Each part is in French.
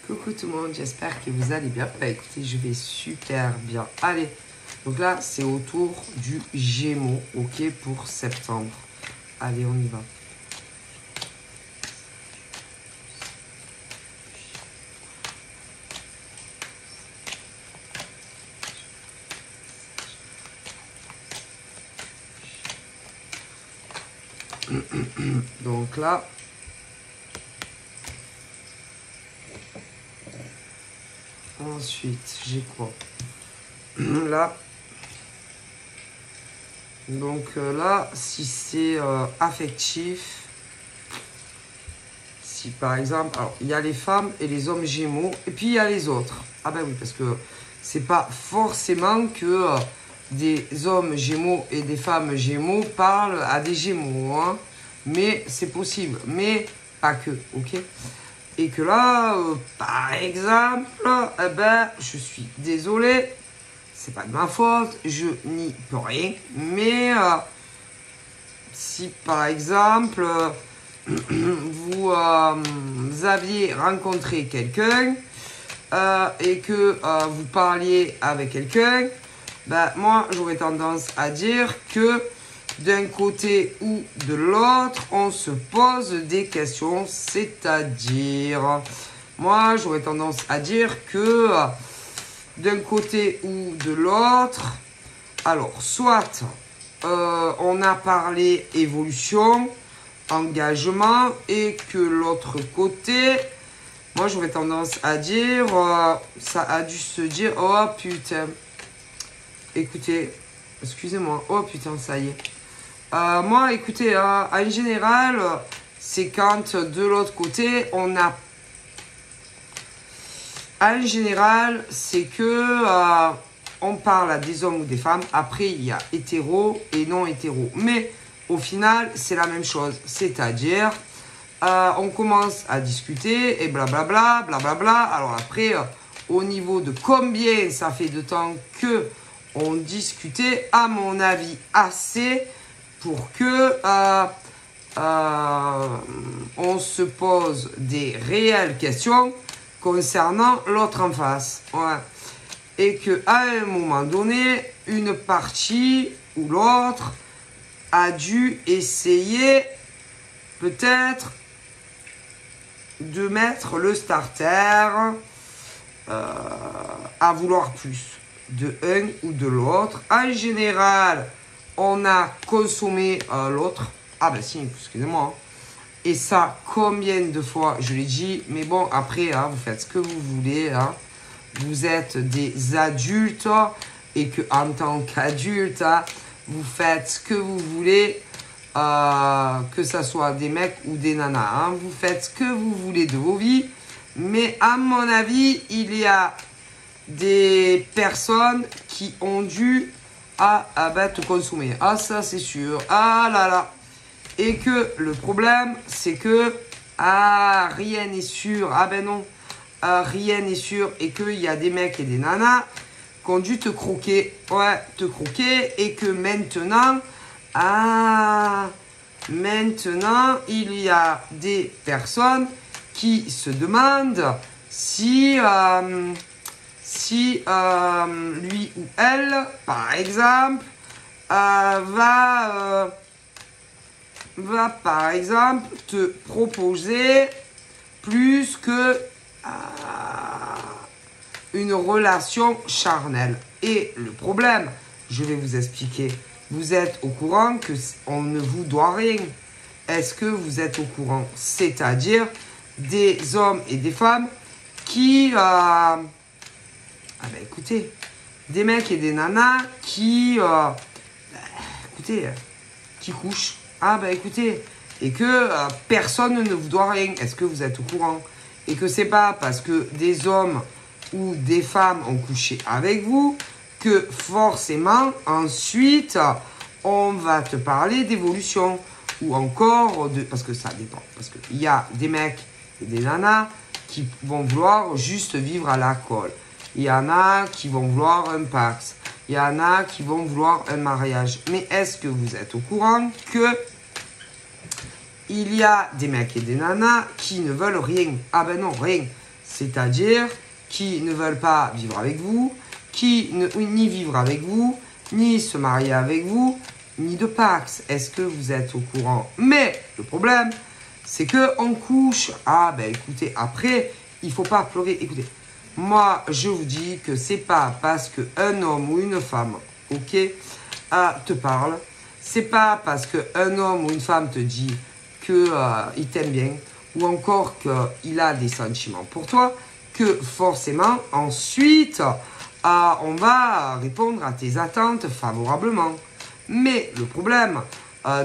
Coucou tout le monde, j'espère que vous allez bien. Bah écoutez, je vais super bien. Allez, donc là, c'est autour du Gémeaux, ok, pour septembre. Allez, on y va. Donc là, ensuite, j'ai quoi? Là, donc là, si c'est affectif, si par exemple, alors il y a les femmes et les hommes Gémeaux, et puis il y a les autres. Ah ben oui, parce que c'est pas forcément que des hommes Gémeaux et des femmes Gémeaux parlent à des Gémeaux, hein. Mais c'est possible, mais pas que, ok? Et que là, par exemple, eh ben, je suis désolé, c'est pas de ma faute, je n'y peux rien, mais si par exemple, vous aviez rencontré quelqu'un et que vous parliez avec quelqu'un, ben, moi j'aurais tendance à dire que d'un côté ou de l'autre, on se pose des questions, c'est-à-dire, moi j'aurais tendance à dire que d'un côté ou de l'autre, alors soit on a parlé évolution, engagement, et que l'autre côté, moi j'aurais tendance à dire, ça a dû se dire, oh putain, écoutez, excusez-moi, oh putain, ça y est. Moi, écoutez, en général, c'est quand de l'autre côté, on a... En général, c'est que on parle à des hommes ou des femmes. Après, il y a hétéro et non hétéro. Mais au final, c'est la même chose. C'est-à-dire, on commence à discuter et blablabla, blablabla. Alors après, au niveau de combien ça fait de temps que on discutait, à mon avis, assez... pour que on se pose des réelles questions concernant l'autre en face. Ouais. Et qu'à un moment donné, une partie ou l'autre a dû essayer peut-être de mettre le starter à vouloir plus de un ou de l'autre. En général, on a consommé l'autre. Ah ben si, excusez-moi. Et ça, combien de fois je l'ai dit. Mais bon, après, hein, vous faites ce que vous voulez. Hein. Vous êtes des adultes. Et que en tant qu'adulte, hein, vous faites ce que vous voulez. Que ça soit des mecs ou des nanas. Hein. Vous faites ce que vous voulez de vos vies. Mais à mon avis, il y a des personnes qui ont dû... ben, te consommer. Ah, ça, c'est sûr. Ah là là. Et que le problème, c'est que, rien n'est sûr. Ah ben non. Rien n'est sûr. Et qu'il y a des mecs et des nanas qui ont dû te croquer. Ouais, te croquer. Et que maintenant, maintenant, il y a des personnes qui se demandent si... lui ou elle, par exemple, va par exemple te proposer plus que une relation charnelle. Et le problème, je vais vous expliquer, vous êtes au courant qu'on ne vous doit rien. Est-ce que vous êtes au courant? C'est-à-dire des hommes et des femmes qui... ah ben écoutez, des mecs et des nanas qui, écoutez, qui couchent. Ah ben écoutez, et que personne ne vous doit rien. Est-ce que vous êtes au courant? Et que c'est pas parce que des hommes ou des femmes ont couché avec vous que forcément ensuite on va te parler d'évolution. Ou encore, parce que ça dépend. Parce qu'il y a des mecs et des nanas qui vont vouloir juste vivre à l'alcool. Il y en a qui vont vouloir un Pax. Il y en a qui vont vouloir un mariage. Mais est-ce que vous êtes au courant que il y a des mecs et des nanas qui ne veulent rien? Ah ben non, rien. c'est-à-dire qui ne veulent pas vivre avec vous, qui ne, ni vivre avec vous, ni se marier avec vous, ni de Pax. Est-ce que vous êtes au courant? Mais le problème, c'est qu'on couche. Ah ben écoutez, après, il ne faut pas pleurer. Écoutez, moi, je vous dis que c'est pas parce qu'un homme ou une femme, ok, te parle, c'est pas parce qu'un homme ou une femme te dit qu'il t'aime bien, ou encore qu'il a des sentiments pour toi, que forcément, ensuite, on va répondre à tes attentes favorablement. Mais le problème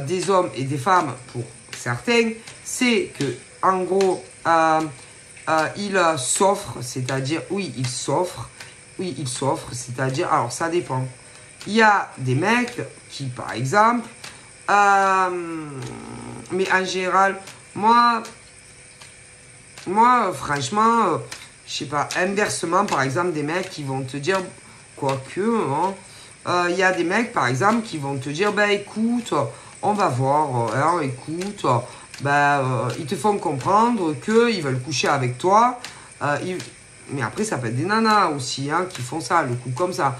des hommes et des femmes, pour certains, c'est que, en gros, ils s'offrent, c'est-à-dire, oui, ils s'offrent, c'est-à-dire, alors ça dépend. Il y a des mecs qui, par exemple, mais en général, moi franchement, je sais pas, inversement, par exemple, des mecs qui vont te dire, quoique, il y a des mecs, par exemple, qui vont te dire, ben écoute, on va voir, hein, écoute, ils te font comprendre qu'ils veulent coucher avec toi. Mais après, ça peut être des nanas aussi, hein, qui font ça, le coup comme ça.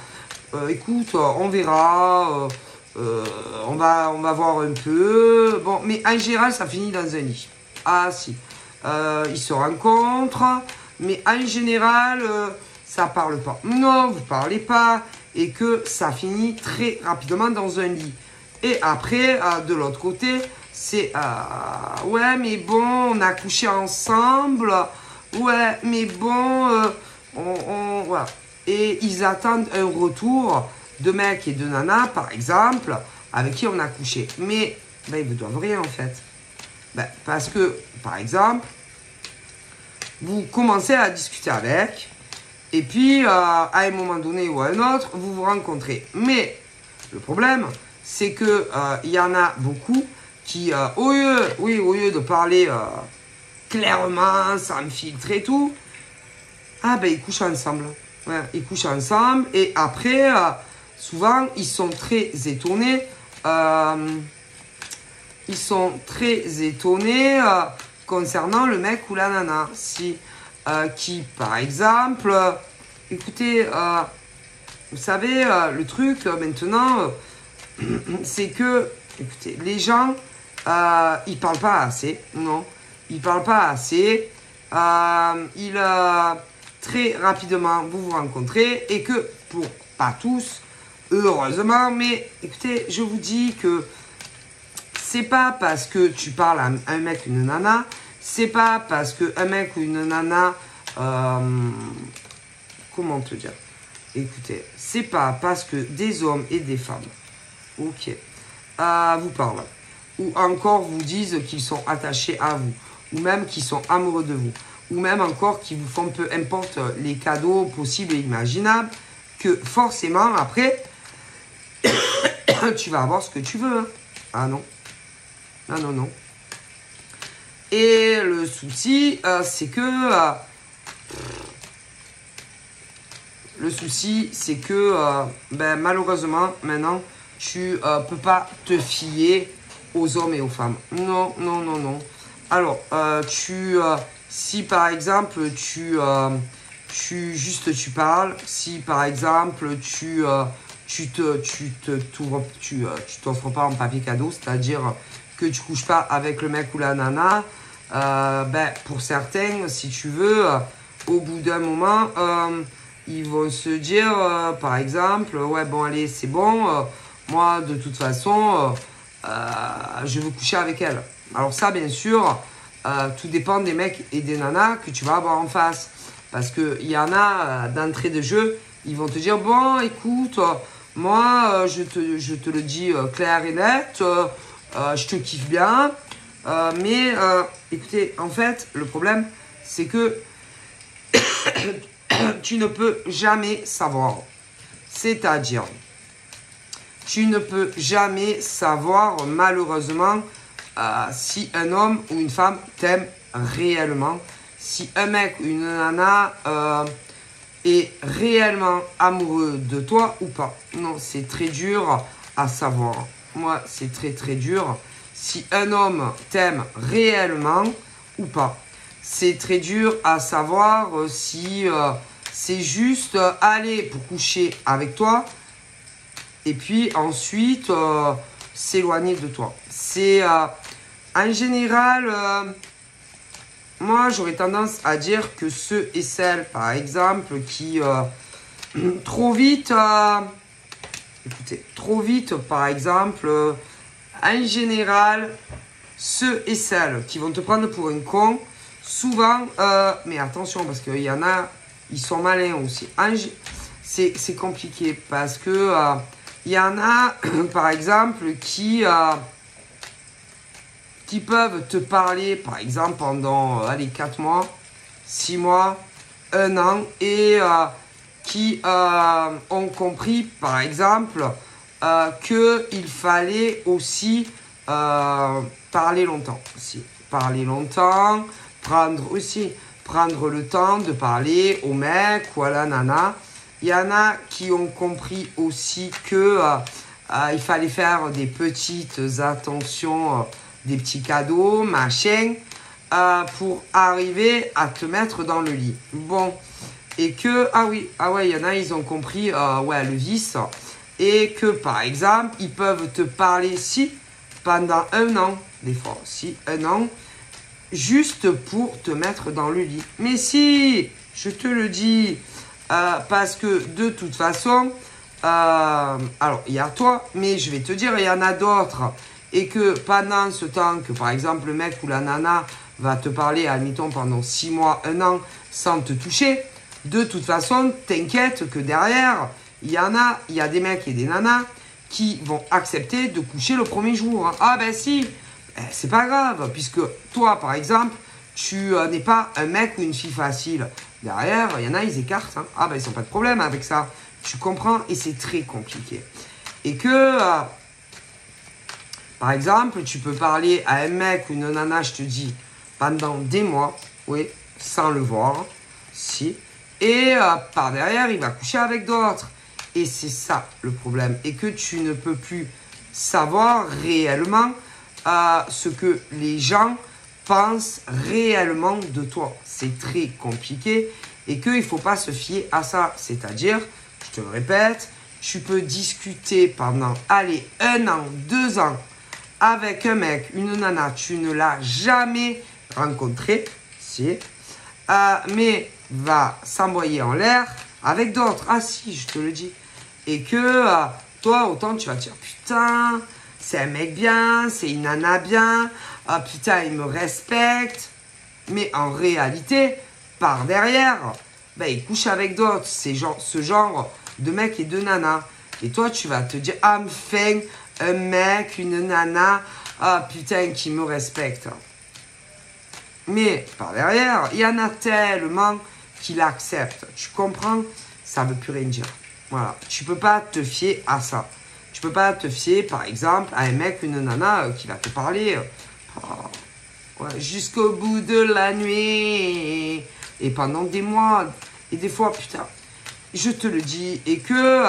Écoute, on verra, on va voir un peu. Bon, mais en général, ça finit dans un lit. Ah si. Ils se rencontrent, mais en général, ça parle pas. Non, vous parlez pas. Et que ça finit très rapidement dans un lit. Et après, de l'autre côté, c'est ouais, mais bon, on a couché ensemble. Ouais, mais bon, voilà. Et ils attendent un retour de mecs et de nanas, par exemple, avec qui on a couché. Mais ils ne doivent rien en fait. Parce que, par exemple, vous commencez à discuter avec, et puis à un moment donné ou à un autre, vous vous rencontrez. Mais le problème, c'est que y en a beaucoup qui, au lieu de parler clairement, sans filtre et tout, ils couchent ensemble. Ouais, ils couchent ensemble et après, souvent, ils sont très étonnés. Concernant le mec ou la nana. Qui, par exemple, écoutez, vous savez, le truc maintenant, c'est que, écoutez, les gens, ils parlent pas assez, non, ils parlent pas assez, très rapidement, vous vous rencontrez, et que, pour pas tous, heureusement, mais écoutez, je vous dis que c'est pas parce que tu parles à un mec ou une nana, c'est pas parce qu'un mec ou une nana, comment te dire? Écoutez, c'est pas parce que des hommes et des femmes, ok, vous parlent, ou encore vous disent qu'ils sont attachés à vous, ou même qu'ils sont amoureux de vous, ou même encore qu'ils vous font peu importe les cadeaux possibles et imaginables, que forcément après, tu vas avoir ce que tu veux. Hein. Ah non. Non. Et le souci, c'est que... malheureusement, maintenant, tu peux pas te fier aux hommes et aux femmes. Non. Alors, si par exemple, tu parles, si par exemple, tu t'offres pas en papier cadeau, c'est-à-dire que tu couches pas avec le mec ou la nana, pour certains, si tu veux, au bout d'un moment, ils vont se dire, par exemple, ouais, bon, allez, c'est bon, moi, de toute façon, je veux coucher avec elle. Alors ça, bien sûr, tout dépend des mecs et des nanas que tu vas avoir en face. Parce qu'il y en a, d'entrée de jeu, ils vont te dire, bon, écoute, moi, je te le dis clair et net, je te kiffe bien, mais écoutez, en fait, le problème, c'est que tu ne peux jamais savoir. C'est-à-dire, tu ne peux jamais savoir, malheureusement, si un homme ou une femme t'aime réellement, si un mec ou une nana est réellement amoureux de toi ou pas. Non, c'est très dur à savoir. Moi, c'est très dur. Si un homme t'aime réellement ou pas. c'est très dur à savoir si c'est juste aller pour coucher avec toi et puis ensuite s'éloigner de toi. C'est en général, moi j'aurais tendance à dire que ceux et celles, par exemple, qui trop vite, écoutez, trop vite, par exemple, en général, ceux et celles qui vont te prendre pour un con, souvent, mais attention, parce qu'il y en a, ils sont malins aussi. C'est compliqué, parce que il y en a, par exemple, qui peuvent te parler, par exemple, pendant, allez, 4 mois, 6 mois, 1 an, et qui ont compris, par exemple, qu'il fallait aussi parler longtemps. Parler longtemps, prendre le temps de parler au mec ou à la nana. Il y en a qui ont compris aussi que il fallait faire des petites attentions, des petits cadeaux, machin, pour arriver à te mettre dans le lit. Bon, et que, il y en a, ils ont compris, le vice, et que, par exemple, ils peuvent te parler, pendant 1 an, des fois, 1 an, juste pour te mettre dans le lit. Mais si, je te le dis, parce que, de toute façon, alors, il y a toi, mais je vais te dire, il y en a d'autres, et que pendant ce temps que, par exemple, le mec ou la nana va te parler, admettons, pendant 6 mois, 1 an, sans te toucher, de toute façon, t'inquiète que derrière, il y a des mecs et des nanas qui vont accepter de coucher le premier jour. Ah ben si, c'est pas grave, puisque toi, par exemple, tu n'es pas un mec ou une fille facile. Derrière, il y en a, ils écartent. Hein. Ah ben ils n'ont pas de problème avec ça. Tu comprends? Et c'est très compliqué. Et que, par exemple, tu peux parler à un mec ou une nana, je te dis, pendant des mois, oui, sans le voir, et par derrière, il va coucher avec d'autres. Et c'est ça le problème. Et que tu ne peux plus savoir réellement ce que les gens pensent réellement de toi. C'est très compliqué et qu'il ne faut pas se fier à ça. C'est-à-dire, je te le répète, tu peux discuter pendant, 1 an, 2 ans avec un mec, une nana, tu ne l'as jamais rencontré, mais va s'envoyer en l'air avec d'autres. Ah si, je te le dis. Et que toi, autant tu vas te dire, putain, c'est un mec bien, c'est une nana bien, ah putain, il me respecte. Mais en réalité, par derrière, il couche avec d'autres. C'est ce genre de mec et de nana. Et toi, tu vas te dire, ah, enfin, un mec, une nana, ah putain, qui me respecte. Mais par derrière, il y en a tellement qui l'acceptent. Tu comprends? Ça ne veut plus rien dire. Voilà. Tu ne peux pas te fier à ça. Tu ne peux pas te fier, par exemple, à un mec, une nana qui va te parler jusqu'au bout de la nuit. Et pendant des mois. Et des fois, putain, je te le dis. Et que,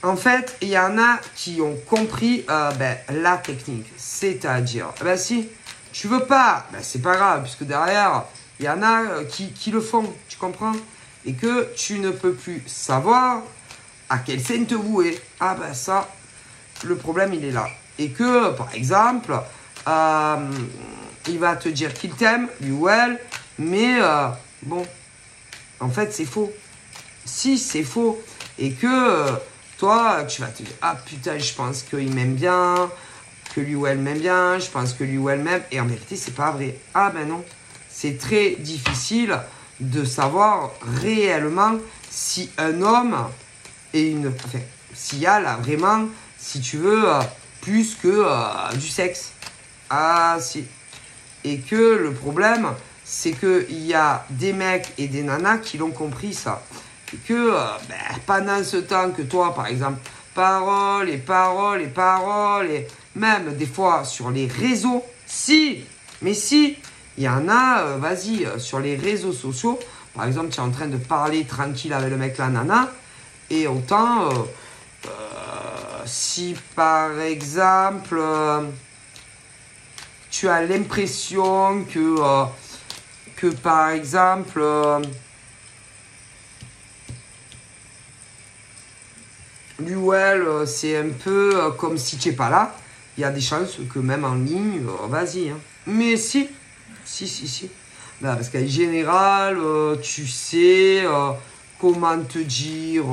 en fait, il y en a qui ont compris la technique. C'est-à-dire, si tu veux pas, c'est pas grave, puisque derrière, il y en a qui le font, tu comprends? Et que tu ne peux plus savoir à quelle scène te vouer. Ah ça, le problème, il est là. Et que, par exemple, il va te dire qu'il t'aime, lui ou elle, mais bon, en fait, c'est faux. Si, c'est faux. Et que toi, tu vas te dire, ah putain, je pense qu'il m'aime bien, que lui ou elle m'aime bien, je pense que lui ou elle m'aime. Et en vérité, c'est pas vrai. Ah ben non. C'est très difficile de savoir réellement si un homme est s'il y a là vraiment, si tu veux, plus que du sexe. Ah si. Et que le problème, c'est qu'il y a des mecs et des nanas qui l'ont compris ça. Et que pendant ce temps que toi, par exemple, paroles et paroles et paroles, et même des fois sur les réseaux, mais si, il y en a, sur les réseaux sociaux, par exemple, tu es en train de parler tranquille avec le mec, la nana, et autant, si par exemple, tu as l'impression que que par exemple, lui ou elle, c'est un peu comme si tu n'es pas là. Il y a des chances que même en ligne, vas-y. Hein. Mais si. Ben, parce qu'en général, tu sais comment te dire.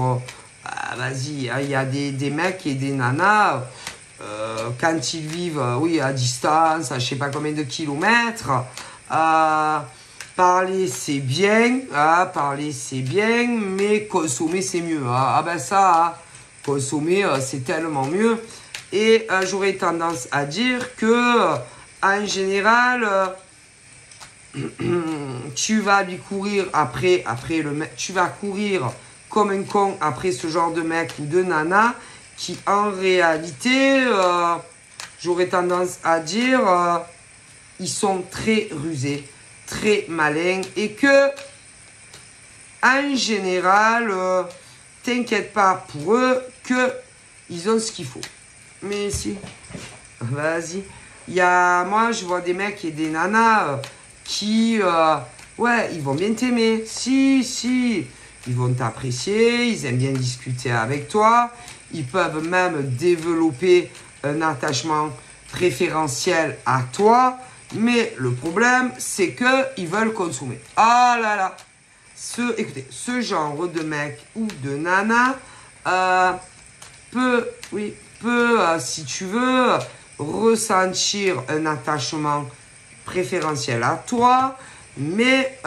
Vas-y, il y a des mecs et des nanas, quand ils vivent oui, à distance, à je sais pas combien de kilomètres, parler c'est bien, mais consommer c'est mieux. Ah ben ça, consommer c'est tellement mieux. Et j'aurais tendance à dire que en général, tu vas lui courir après le mec, tu vas courir comme un con après ce genre de mec ou de nana qui en réalité, j'aurais tendance à dire, ils sont très rusés, très malins et que en général, t'inquiète pas pour eux que ils ont ce qu'il faut. Mais si, vas-y. Moi, je vois des mecs et des nanas qui, ouais, ils vont bien t'aimer. Si, ils vont t'apprécier, ils aiment bien discuter avec toi. Ils peuvent même développer un attachement préférentiel à toi. Mais le problème, c'est qu'ils veulent consommer. Ah là là. Écoutez, ce genre de mec ou de nana peut, si tu veux, ressentir un attachement préférentiel à toi, mais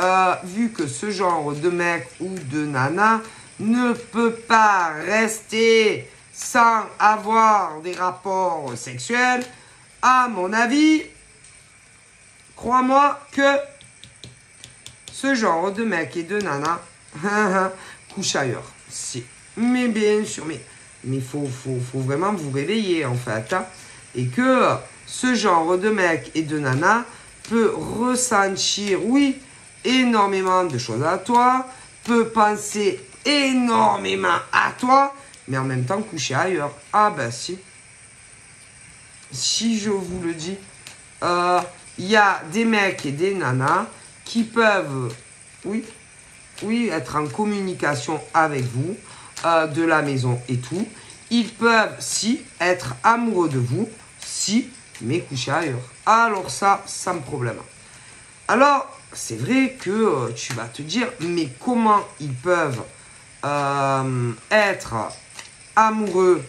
vu que ce genre de mec ou de nana ne peut pas rester sans avoir des rapports sexuels, à mon avis, crois-moi que ce genre de mec et de nana couche ailleurs. Si. Mais bien sûr, mais faut vraiment vous réveiller en fait. Hein, et que ce genre de mec et de nana peut ressentir, oui, énormément de choses à toi, peut penser énormément à toi, mais en même temps coucher ailleurs. Ah ben si. Si je vous le dis, il y a des mecs et des nanas qui peuvent, oui, être en communication avec vous, de la maison et tout. Ils peuvent, si, être amoureux de vous, si, mais coucher ailleurs. Alors ça, sans problème. Alors, c'est vrai que tu vas te dire, mais comment ils peuvent être amoureux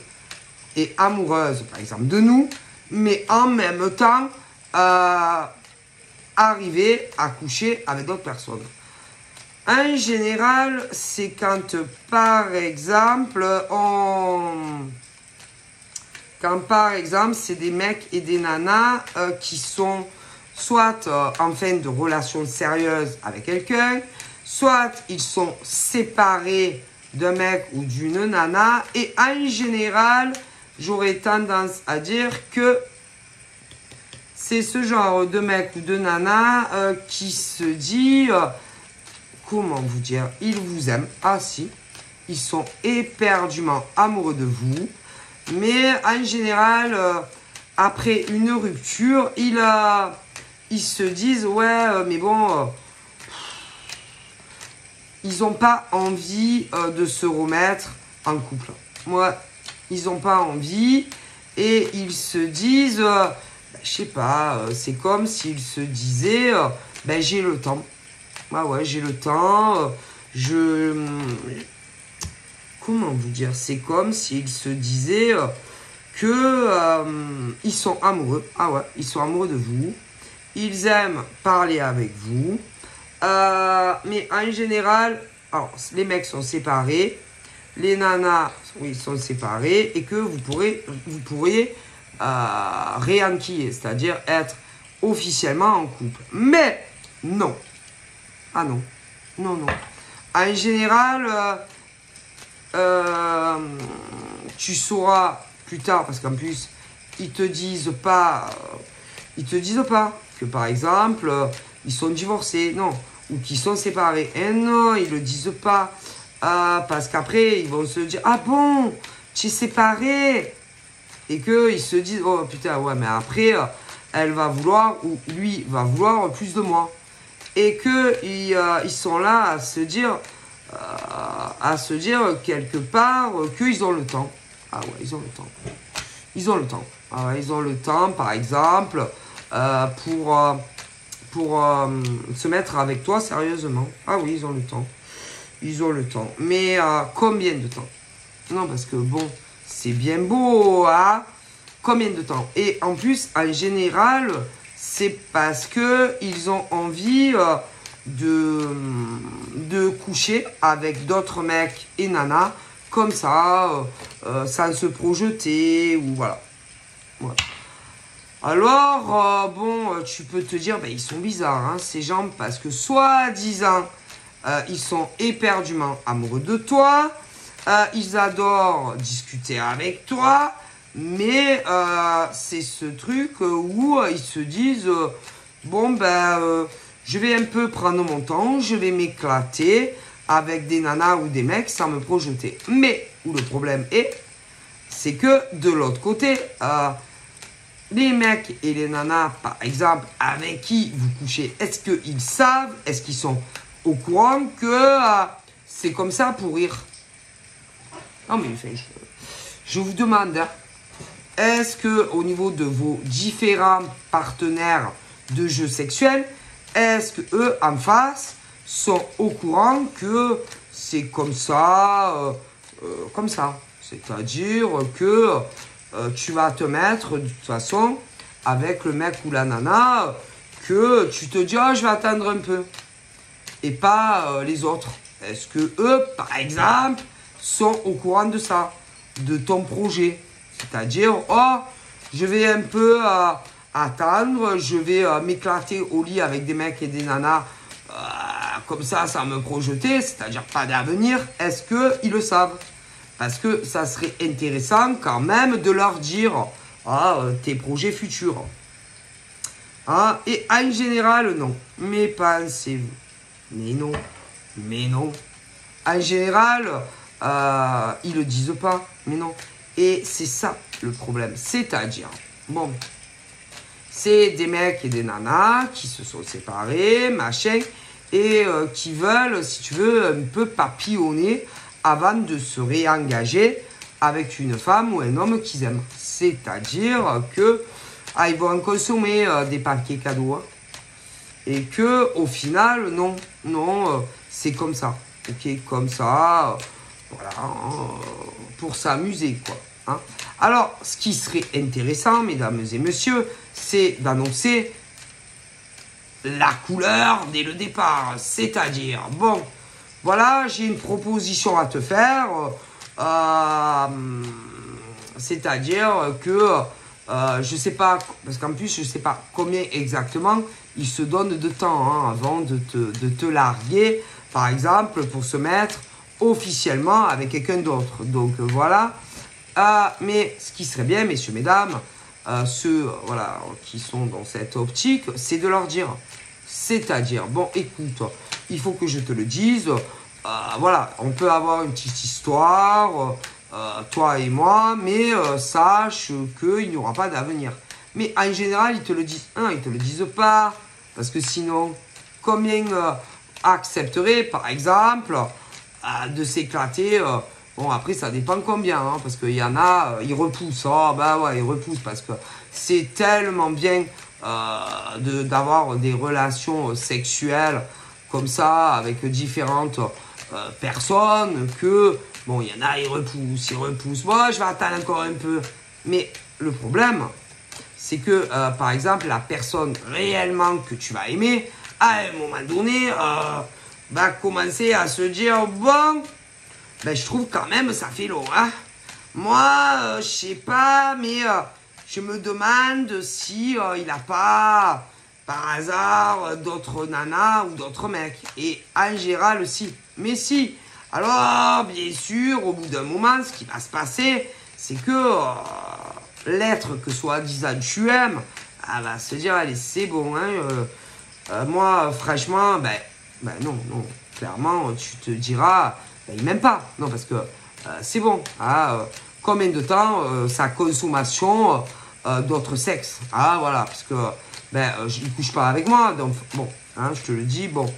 et amoureuses, par exemple, de nous, mais en même temps, arriver à coucher avec d'autres personnes. En général, c'est quand, par exemple, c'est des mecs et des nanas qui sont soit en fin de relation sérieuse avec quelqu'un, soit ils sont séparés d'un mec ou d'une nana. Et en général, j'aurais tendance à dire que c'est ce genre de mec ou de nana qui se dit... comment vous dire, ils vous aiment, ah si, ils sont éperdument amoureux de vous, mais en général, après une rupture, ils se disent, ouais, mais bon, ils n'ont pas envie de se remettre en couple. Moi, ils n'ont pas envie, et ils se disent, je sais pas, c'est comme s'ils se disaient, j'ai le temps. Ah ouais, j'ai le temps, comment vous dire, c'est comme s'ils se disaient que ils sont amoureux. Ah ouais, ils sont amoureux de vous. Ils aiment parler avec vous. Mais en général, alors, les mecs sont séparés. Les nanas, oui, sont séparés. Et que vous pourriez réenquiller, c'est-à-dire être officiellement en couple. Mais non. Ah non. En général, tu sauras plus tard, parce qu'en plus, ils te disent pas que par exemple, ils sont divorcés, non, ou qu'ils sont séparés. Et non, ils le disent pas. Parce qu'après, ils vont se dire, ah bon, tu es séparé. Et qu'ils se disent, oh putain, ouais, mais après, elle va vouloir, ou lui va vouloir plus de moi. et qu'ils sont là à se dire quelque part qu'ils ont le temps. Ah ouais, ils ont le temps. Ils ont le temps. Ah ouais, ils ont le temps, par exemple, pour se mettre avec toi sérieusement. Ah oui, ils ont le temps. Ils ont le temps. Mais combien de temps? Non, parce que bon, c'est bien beau, hein? Combien de temps? Et en plus, en général, c'est parce que ils ont envie de coucher avec d'autres mecs et nanas, comme ça, sans se projeter, ou voilà. Voilà. Alors, bon, tu peux te dire, ben, ils sont bizarres, hein, ces gens, parce que soi-disant, ils sont éperdument amoureux de toi, ils adorent discuter avec toi, mais c'est ce truc où ils se disent, bon, ben, je vais un peu prendre mon temps, je vais m'éclater avec des nanas ou des mecs sans me projeter. Mais, où le problème est, c'est que de l'autre côté, les mecs et les nanas, par exemple, avec qui vous couchez, est-ce qu'ils savent, est-ce qu'ils sont au courant que c'est comme ça pour rire? Non mais enfin, je vous demande, hein, est-ce que au niveau de vos différents partenaires de jeux sexuels, est-ce que eux en face sont au courant que c'est comme ça, c'est-à-dire que tu vas te mettre de toute façon avec le mec ou la nana, que tu te dis oh, je vais attendre un peu et pas les autres. Est-ce que eux, par exemple, sont au courant de ça, de ton projet? C'est-à-dire, oh, je vais un peu attendre, je vais m'éclater au lit avec des mecs et des nanas, comme ça, sans me projeter, c'est-à-dire pas d'avenir. Est-ce qu'ils le savent? Parce que ça serait intéressant quand même de leur dire tes projets futurs. Et en général, non. Mais pensez-vous. Mais non. Mais non. En général, ils le disent pas. Mais non. Et c'est ça le problème. C'est-à-dire, bon, c'est des mecs et des nanas qui se sont séparés, machin, et qui veulent, si tu veux, un peu papillonner avant de se réengager avec une femme ou un homme qu'ils aiment. C'est-à-dire que ils vont en consommer des paquets cadeaux. Hein, et que au final, non, c'est comme ça. Ok, comme ça, voilà, pour s'amuser, quoi. Hein. Alors, ce qui serait intéressant, mesdames et messieurs, c'est d'annoncer la couleur dès le départ. C'est-à-dire, bon, voilà, j'ai une proposition à te faire. C'est-à-dire que, je sais pas, parce qu'en plus, je sais pas combien exactement ils se donnent de temps hein, avant de te larguer, par exemple, pour se mettre officiellement avec quelqu'un d'autre. Donc, voilà. Mais ce qui serait bien, messieurs, mesdames, ceux voilà, qui sont dans cette optique, c'est de leur dire, c'est-à-dire, bon, écoute, il faut que je te le dise, voilà, on peut avoir une petite histoire, toi et moi, mais sache qu'il n'y aura pas d'avenir. Mais en général, ils te le disent, ils te le disent pas, parce que sinon, combien accepteraient, par exemple, de s'éclater bon, après, ça dépend combien, hein, parce qu'il y en a, ils repoussent. Oh, bah ouais, ils repoussent parce que c'est tellement bien d'avoir des relations sexuelles comme ça, avec différentes personnes, que, bon, il y en a, ils repoussent. Bon, je vais attendre encore un peu. Mais le problème, c'est que, par exemple, la personne réellement que tu vas aimer, à un moment donné, va commencer à se dire, bon... Ben, je trouve quand même ça fait long, hein. Moi, je sais pas, mais je me demande si il n'a pas, par hasard, d'autres nanas ou d'autres mecs. Et en général, si. Mais si. Alors, bien sûr, au bout d'un moment, ce qui va se passer, c'est que l'être que soi-disant tu aimes, elle va se dire, allez, c'est bon, hein. Moi, franchement, ben non. Clairement, tu te diras... il m'aime pas. Non, parce que c'est bon. Combien de temps sa consommation d'autres sexes. Voilà, parce que il couche pas avec moi. Donc, bon, Hein, je te le dis, bon.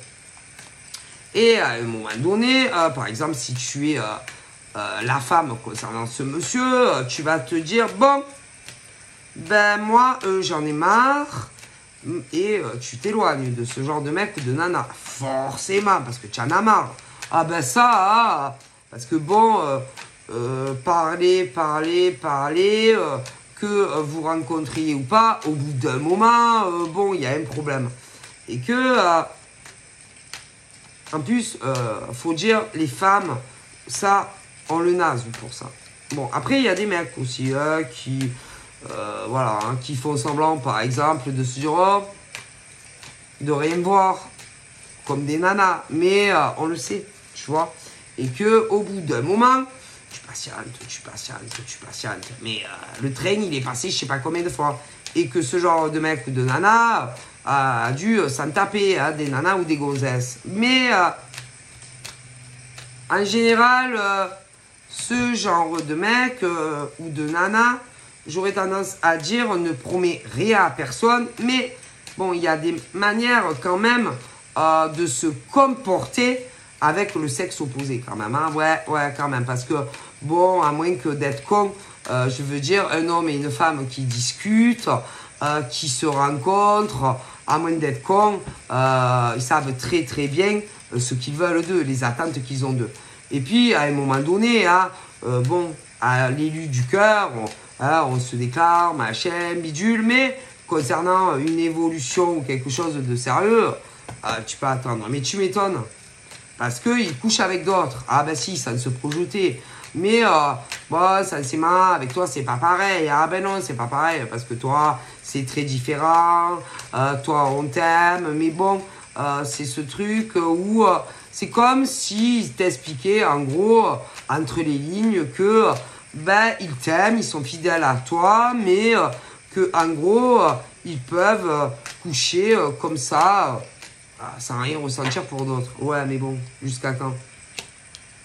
Et à un moment donné, par exemple, si tu es la femme concernant ce monsieur, tu vas te dire, bon, ben moi, j'en ai marre. Et tu t'éloignes de ce genre de mec ou de nana. Forcément, parce que tu en as marre. Ah ben ça, parce que bon, parler, que vous rencontriez ou pas, au bout d'un moment, bon, il y a un problème. Et que, en plus, faut dire, les femmes, ça, on le naze pour ça. Bon, après, il y a des mecs aussi qui, voilà, hein, qui font semblant, par exemple, de se dire, oh, de rien voir, comme des nanas, mais on le sait, tu vois. Et que au bout d'un moment, tu patientes, mais le train, il est passé je sais pas combien de fois. Et que ce genre de mec ou de nana a dû s'en taper, hein, des nanas ou des gonzesses. Mais en général, ce genre de mec ou de nana, j'aurais tendance à dire, on ne promet rien à personne, mais bon, il y a des manières quand même de se comporter avec le sexe opposé quand même. Hein. Ouais, quand même. Parce que, bon, à moins que d'être con, je veux dire, un homme et une femme qui discutent, qui se rencontrent, à moins d'être con, ils savent très très bien ce qu'ils veulent d'eux, les attentes qu'ils ont d'eux. Et puis, à un moment donné, hein, bon, à l'élu du cœur, on se déclare, machin, bidule, mais concernant une évolution ou quelque chose de sérieux, tu peux attendre. Mais tu m'étonnes, parce qu'il couche avec d'autres. Ah ben si, ça ne se projetait. Mais bon, sincèrement, avec toi, c'est pas pareil. Ah ben non, c'est pas pareil, parce que toi, c'est très différent. Toi, on t'aime. Mais bon, c'est ce truc où c'est comme s'ils t'expliquaient, en gros, entre les lignes, que ben, ils t'aiment, ils sont fidèles à toi, mais que en gros, ils peuvent coucher comme ça, sans rien ressentir pour d'autres. Ouais, mais bon, jusqu'à quand?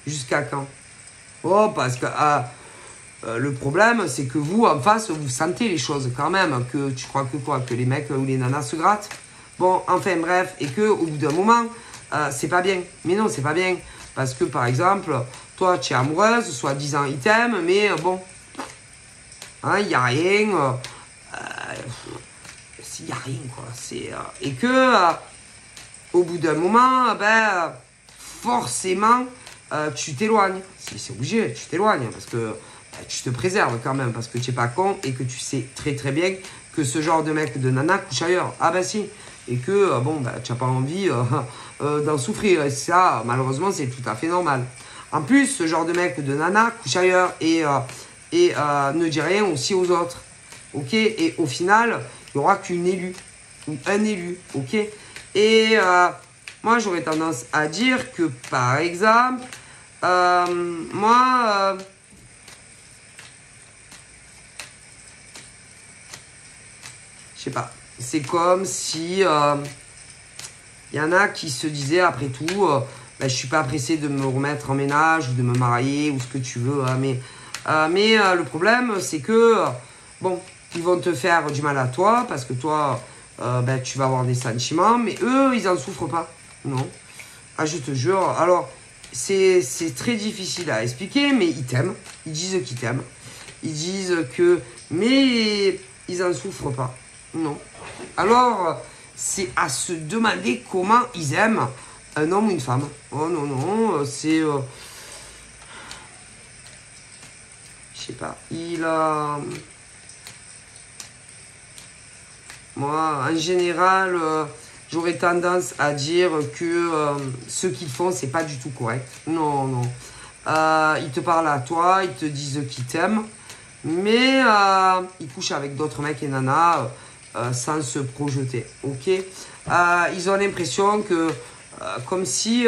Jusqu'à quand? Oh, parce que le problème, c'est que vous, en face, vous sentez les choses quand même. Que tu crois que quoi? Que les mecs ou les nanas se grattent? Bon, enfin, bref. Et que au bout d'un moment, c'est pas bien. Mais non, c'est pas bien. Parce que, par exemple, toi, tu es amoureuse, soi-disant, il t'aime, mais bon, hein, il n'y a rien. Il n'y a rien, quoi. Et que, au bout d'un moment, ben, forcément, tu t'éloignes. C'est obligé, tu t'éloignes, parce que tu te préserves quand même, parce que tu n'es pas con et que tu sais très très bien que ce genre de mec de nana couche ailleurs. Ah ben si. Et que, bon, ben, tu n'as pas envie d'en souffrir. Et ça, malheureusement, c'est tout à fait normal. En plus, ce genre de mec de nana couche ailleurs et ne dit rien aussi aux autres. Ok? Et au final, il n'y aura qu'une élue ou un élu. Ok? Et moi, j'aurais tendance à dire que, par exemple, moi, je sais pas, c'est comme si y en a qui se disaient, après tout, ben, je suis pas pressé de me remettre en ménage ou de me marier ou ce que tu veux, hein, mais le problème, c'est que, bon, ils vont te faire du mal à toi parce que toi, ben, tu vas avoir des sentiments, mais eux, ils en souffrent pas. Non. Ah, je te jure. Alors, c'est très difficile à expliquer, mais ils t'aiment. Ils disent qu'ils t'aiment. Ils disent que... Mais ils en souffrent pas. Non. Alors, c'est à se demander comment ils aiment un homme ou une femme. Oh non, non, c'est... je sais pas. Il a... moi, en général... j'aurais tendance à dire que ce qu'ils font, c'est pas du tout correct. Non, non. Ils te parlent à toi, ils te disent qu'ils t'aiment, mais ils couchent avec d'autres mecs et nanas sans se projeter. Ok? Ils ont l'impression que comme si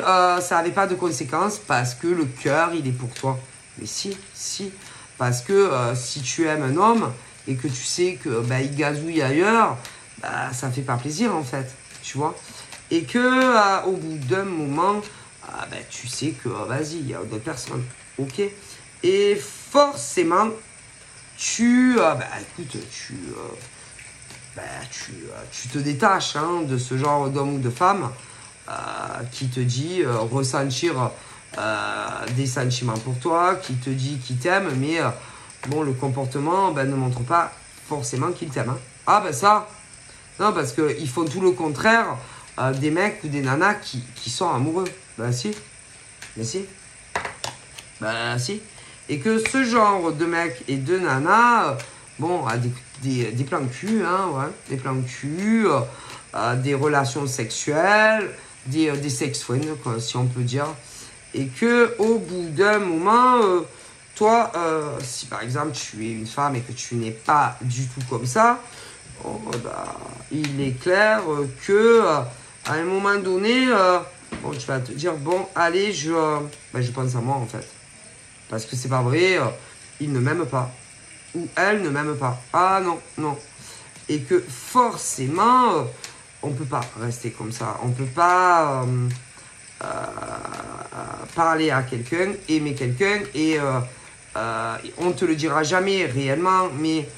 ça n'avait pas de conséquences parce que le cœur, il est pour toi. Mais si, si. Parce que si tu aimes un homme et que tu sais que bah, il gazouille ailleurs, bah, ça fait pas plaisir en fait, tu vois. Et que au bout d'un moment, bah, tu sais que vas-y, il y a d'autres personnes, ok. Et forcément, tu, bah, écoute, ben, tu te détaches hein, de ce genre d'homme ou de femme qui te dit ressentir des sentiments pour toi, qui te dit qu'il t'aime, mais bon, le comportement ben, ne montre pas forcément qu'il t'aime. Hein. Ah ben ça, non, parce qu'ils font tout le contraire des mecs ou des nanas qui sont amoureux. Ben si, ben si, ben si. Et que ce genre de mec et de nana, bon, a des plans de cul, hein, ouais, des plans de cul, des relations sexuelles, des sex friends, quoi, si on peut dire. Et que au bout d'un moment, toi, si par exemple tu es une femme et que tu n'es pas du tout comme ça, bon, bah, il est clair que à un moment donné, bon, tu vas te dire, bon, allez, je pense à moi en fait. Parce que c'est pas vrai, il ne m'aime pas. Ou elle ne m'aime pas. Ah non, non. Et que forcément, on ne peut pas rester comme ça. On ne peut pas parler à quelqu'un, aimer quelqu'un, et on ne te le dira jamais réellement, mais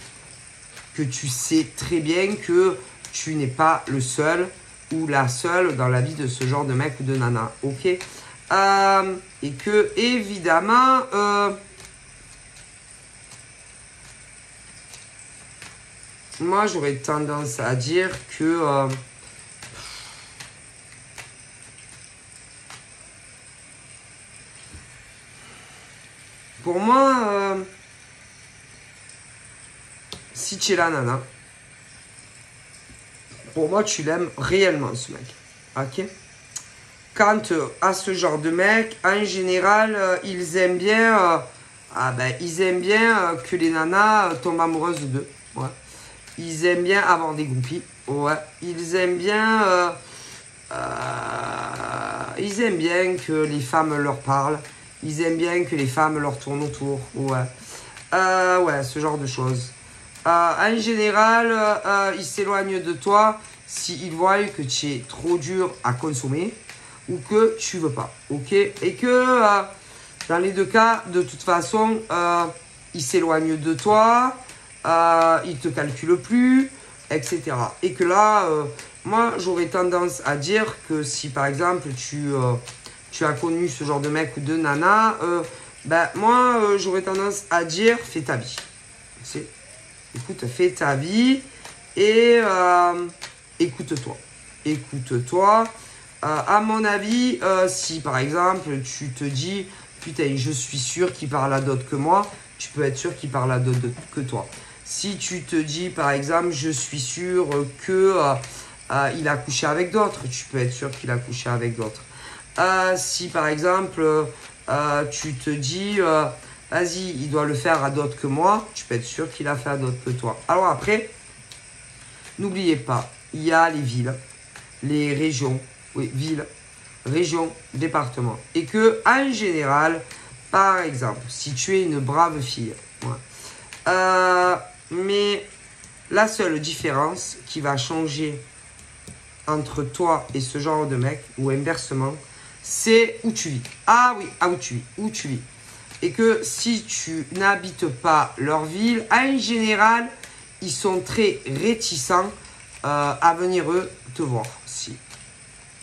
que tu sais très bien que tu n'es pas le seul ou la seule dans la vie de ce genre de mec ou de nana. Ok? Et que évidemment moi j'aurais tendance à dire que pour moi si tu es la nana, pour moi tu l'aimes réellement ce mec. Ok? Quant à ce genre de mec, en général, ils aiment bien, ils aiment bien que les nanas tombent amoureuses d'eux. Ouais. Ils aiment bien avoir des groupies. Ouais. Ils aiment bien que les femmes leur parlent. Ils aiment bien que les femmes leur tournent autour. Ouais. Ouais, ce genre de choses. En général, ils s'éloignent de toi s'ils voient que tu es trop dur à consommer ou que tu veux pas, ok? Et que dans les deux cas, de toute façon, ils s'éloignent de toi, ils te calculent plus, etc. Et que là, moi, j'aurais tendance à dire que si par exemple tu as connu ce genre de mec ou de nana, moi, j'aurais tendance à dire fais ta vie. Écoute, fais ta vie et écoute-toi. Écoute-toi. À mon avis, si par exemple tu te dis putain, je suis sûr qu'il parle à d'autres que moi, tu peux être sûr qu'il parle à d'autres que toi. Si tu te dis par exemple, je suis sûr que il a couché avec d'autres, tu peux être sûr qu'il a couché avec d'autres. Si par exemple tu te dis vas-y, il doit le faire à d'autres que moi, tu peux être sûr qu'il a fait à d'autres que toi. Alors après, n'oubliez pas, il y a les villes, les régions. Oui, ville, région, département. Et que, en général, par exemple, si tu es une brave fille, ouais, mais la seule différence qui va changer entre toi et ce genre de mec, ou inversement, c'est où tu vis. Ah oui, où tu vis. Et que si tu n'habites pas leur ville, en général, ils sont très réticents à venir, eux, te voir. Si.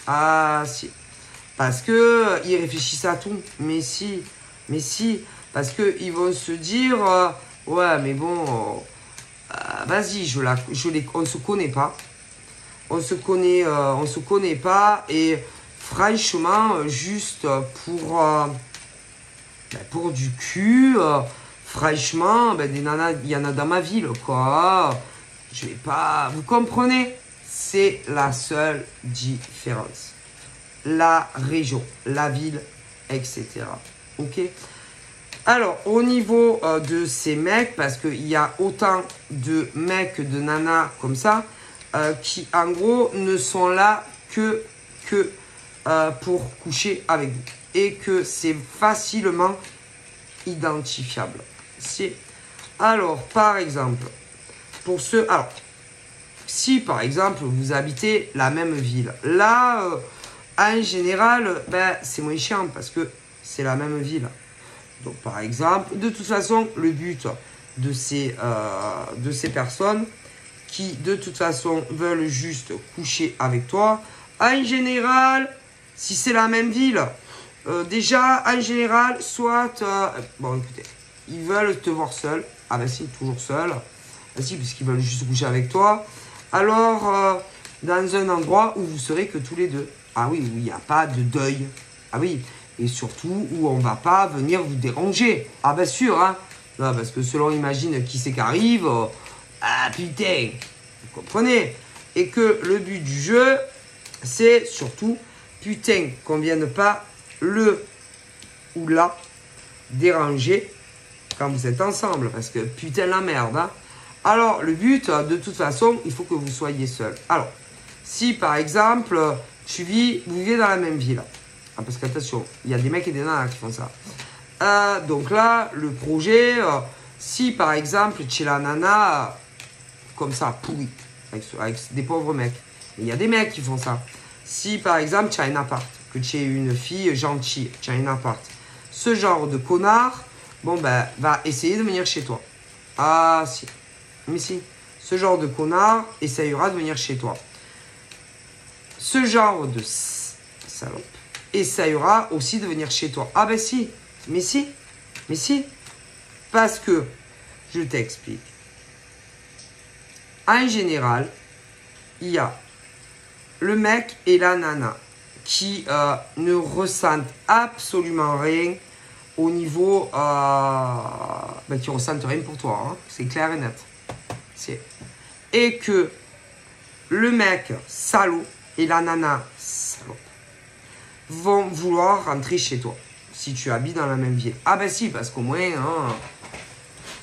Ah si, parce que ils réfléchissent à tout. Mais si, parce que ils vont se dire ouais mais bon, vas-y, on se connaît pas, on se connaît pas et franchement juste pour du cul, franchement des nanas, il y en a dans ma ville quoi. Je vais pas, vous comprenez? C'est la seule différence. La région, la ville, etc. Ok? Alors, au niveau de ces mecs, parce qu'il y a autant de mecs que de nanas comme ça, qui en gros ne sont là que pour coucher avec vous. Et que c'est facilement identifiable. Alors, par exemple, pour ceux... Alors, si par exemple vous habitez la même ville, là en général c'est moins chiant parce que c'est la même ville. Donc par exemple, de toute façon le but de ces personnes qui de toute façon veulent juste coucher avec toi. En général, si c'est la même ville, déjà en général, soit, bon écoutez, ils veulent te voir seul. Ah ben si, toujours seul. Ah si, puisqu'ils veulent juste coucher avec toi. Alors, dans un endroit où vous serez que tous les deux. Ah oui, où il n'y a pas de deuil. Ah oui, et surtout où on ne va pas venir vous déranger. Ah ben sûr, hein. Non, parce que selon imagine qui c'est qui arrive. Ah putain, vous comprenez. Et que le but du jeu, c'est surtout, putain, qu'on ne vienne pas le ou la déranger quand vous êtes ensemble. Parce que putain la merde, hein. Alors, le but, de toute façon, il faut que vous soyez seul. Alors, si par exemple, vous vivez dans la même ville. Ah, parce qu'attention, il y a des mecs et des nanas qui font ça. Donc là, le projet, si par exemple, chez la nana, comme ça, pourri, avec des pauvres mecs. Il y a des mecs qui font ça. Si par exemple, tu as un appart, que tu es une fille gentille, tu as un appart, ce genre de connard, bon ben, va essayer de venir chez toi. Ah si. Mais si, ce genre de connard essayera de venir chez toi. Ce genre de salope essayera aussi de venir chez toi. Ah ben si, mais si, mais si. Parce que, je t'explique. En général, il y a le mec et la nana qui ne ressentent absolument rien au niveau... ben, qui ne ressentent rien pour toi, hein. C'est clair et net. Et que le mec salaud et la nana salope vont vouloir rentrer chez toi si tu habites dans la même ville. Ah ben si, parce qu'au moins, hein,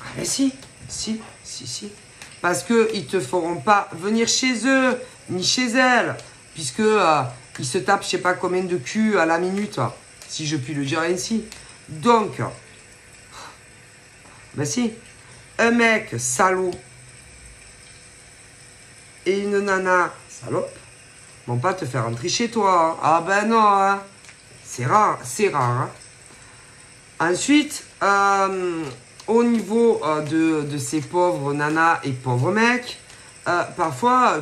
ah ben si, si. Parce qu'ils ne te feront pas venir chez eux, ni chez elles, puisque ils se tapent je sais pas combien de cul à la minute, si je puis le dire ainsi. Donc, ben si, un mec salaud et une nana salope vont pas te faire rentrer chez toi. Hein. Ah ben non, hein. C'est rare, c'est rare. Hein. Ensuite, au niveau de ces pauvres nanas et pauvres mecs, parfois,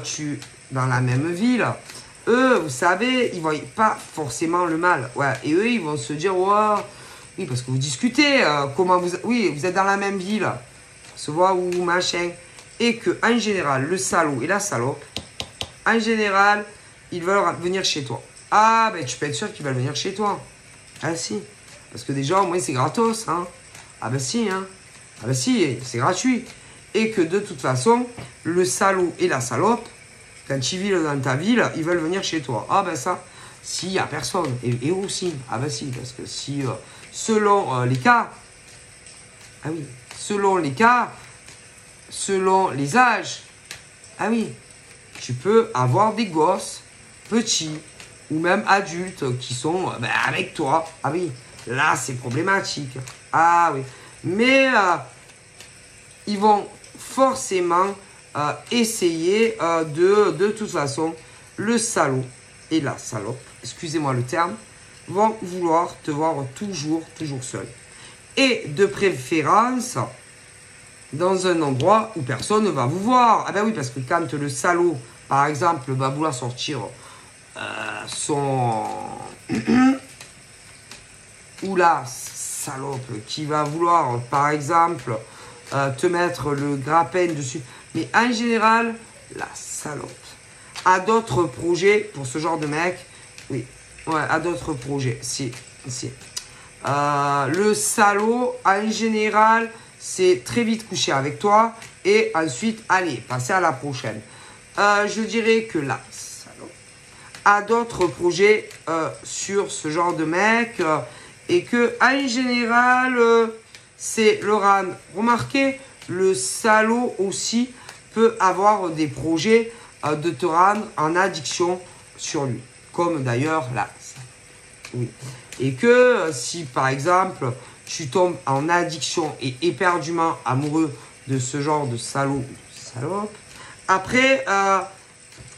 dans la même ville, eux, vous savez, ils ne voient pas forcément le mal. Ouais, et eux, ils vont se dire, ouais, oui, parce que vous discutez, oui, vous êtes dans la même ville, on se voit ou machin. Et que en général, le salaud et la salope, en général, ils veulent venir chez toi. Ah, ben tu peux être sûr qu'ils veulent venir chez toi. Ah si. Parce que déjà, au moins, c'est gratos. Hein. Ah ben si, hein. Ah ben si, c'est gratuit. Et que de toute façon, le salaud et la salope, quand ils vivent dans ta ville, ils veulent venir chez toi. Ah ben ça, s'il n'y a personne. Et aussi. Ah ben si, parce que si, selon les cas, ah oui, selon les cas, selon les âges, ah oui, tu peux avoir des gosses petits ou même adultes qui sont avec toi. Ah oui, là c'est problématique. Ah oui, mais ils vont forcément essayer de toute façon, le salaud et la salope, excusez-moi le terme, vont vouloir te voir toujours seul. Et de préférence, dans un endroit où personne ne va vous voir. Ah ben oui, parce que quand le salaud, par exemple, va vouloir sortir son... ou la salope qui va vouloir, par exemple, te mettre le grappin dessus. Mais en général, la salope a d'autres projets pour ce genre de mec. Oui, ouais, a d'autres projets. Si. Le salaud, en général... c'est très vite coucher avec toi et ensuite, allez, passer à la prochaine. Je dirais que là, salaud, a d'autres projets sur ce genre de mec et que, en général, c'est le rendre. Remarquez, le salaud aussi peut avoir des projets de te rendre en addiction sur lui. Comme d'ailleurs là. Oui. Et que si, par exemple... tu tombes en addiction et éperdument amoureux de ce genre de salaud ou de salope. Après,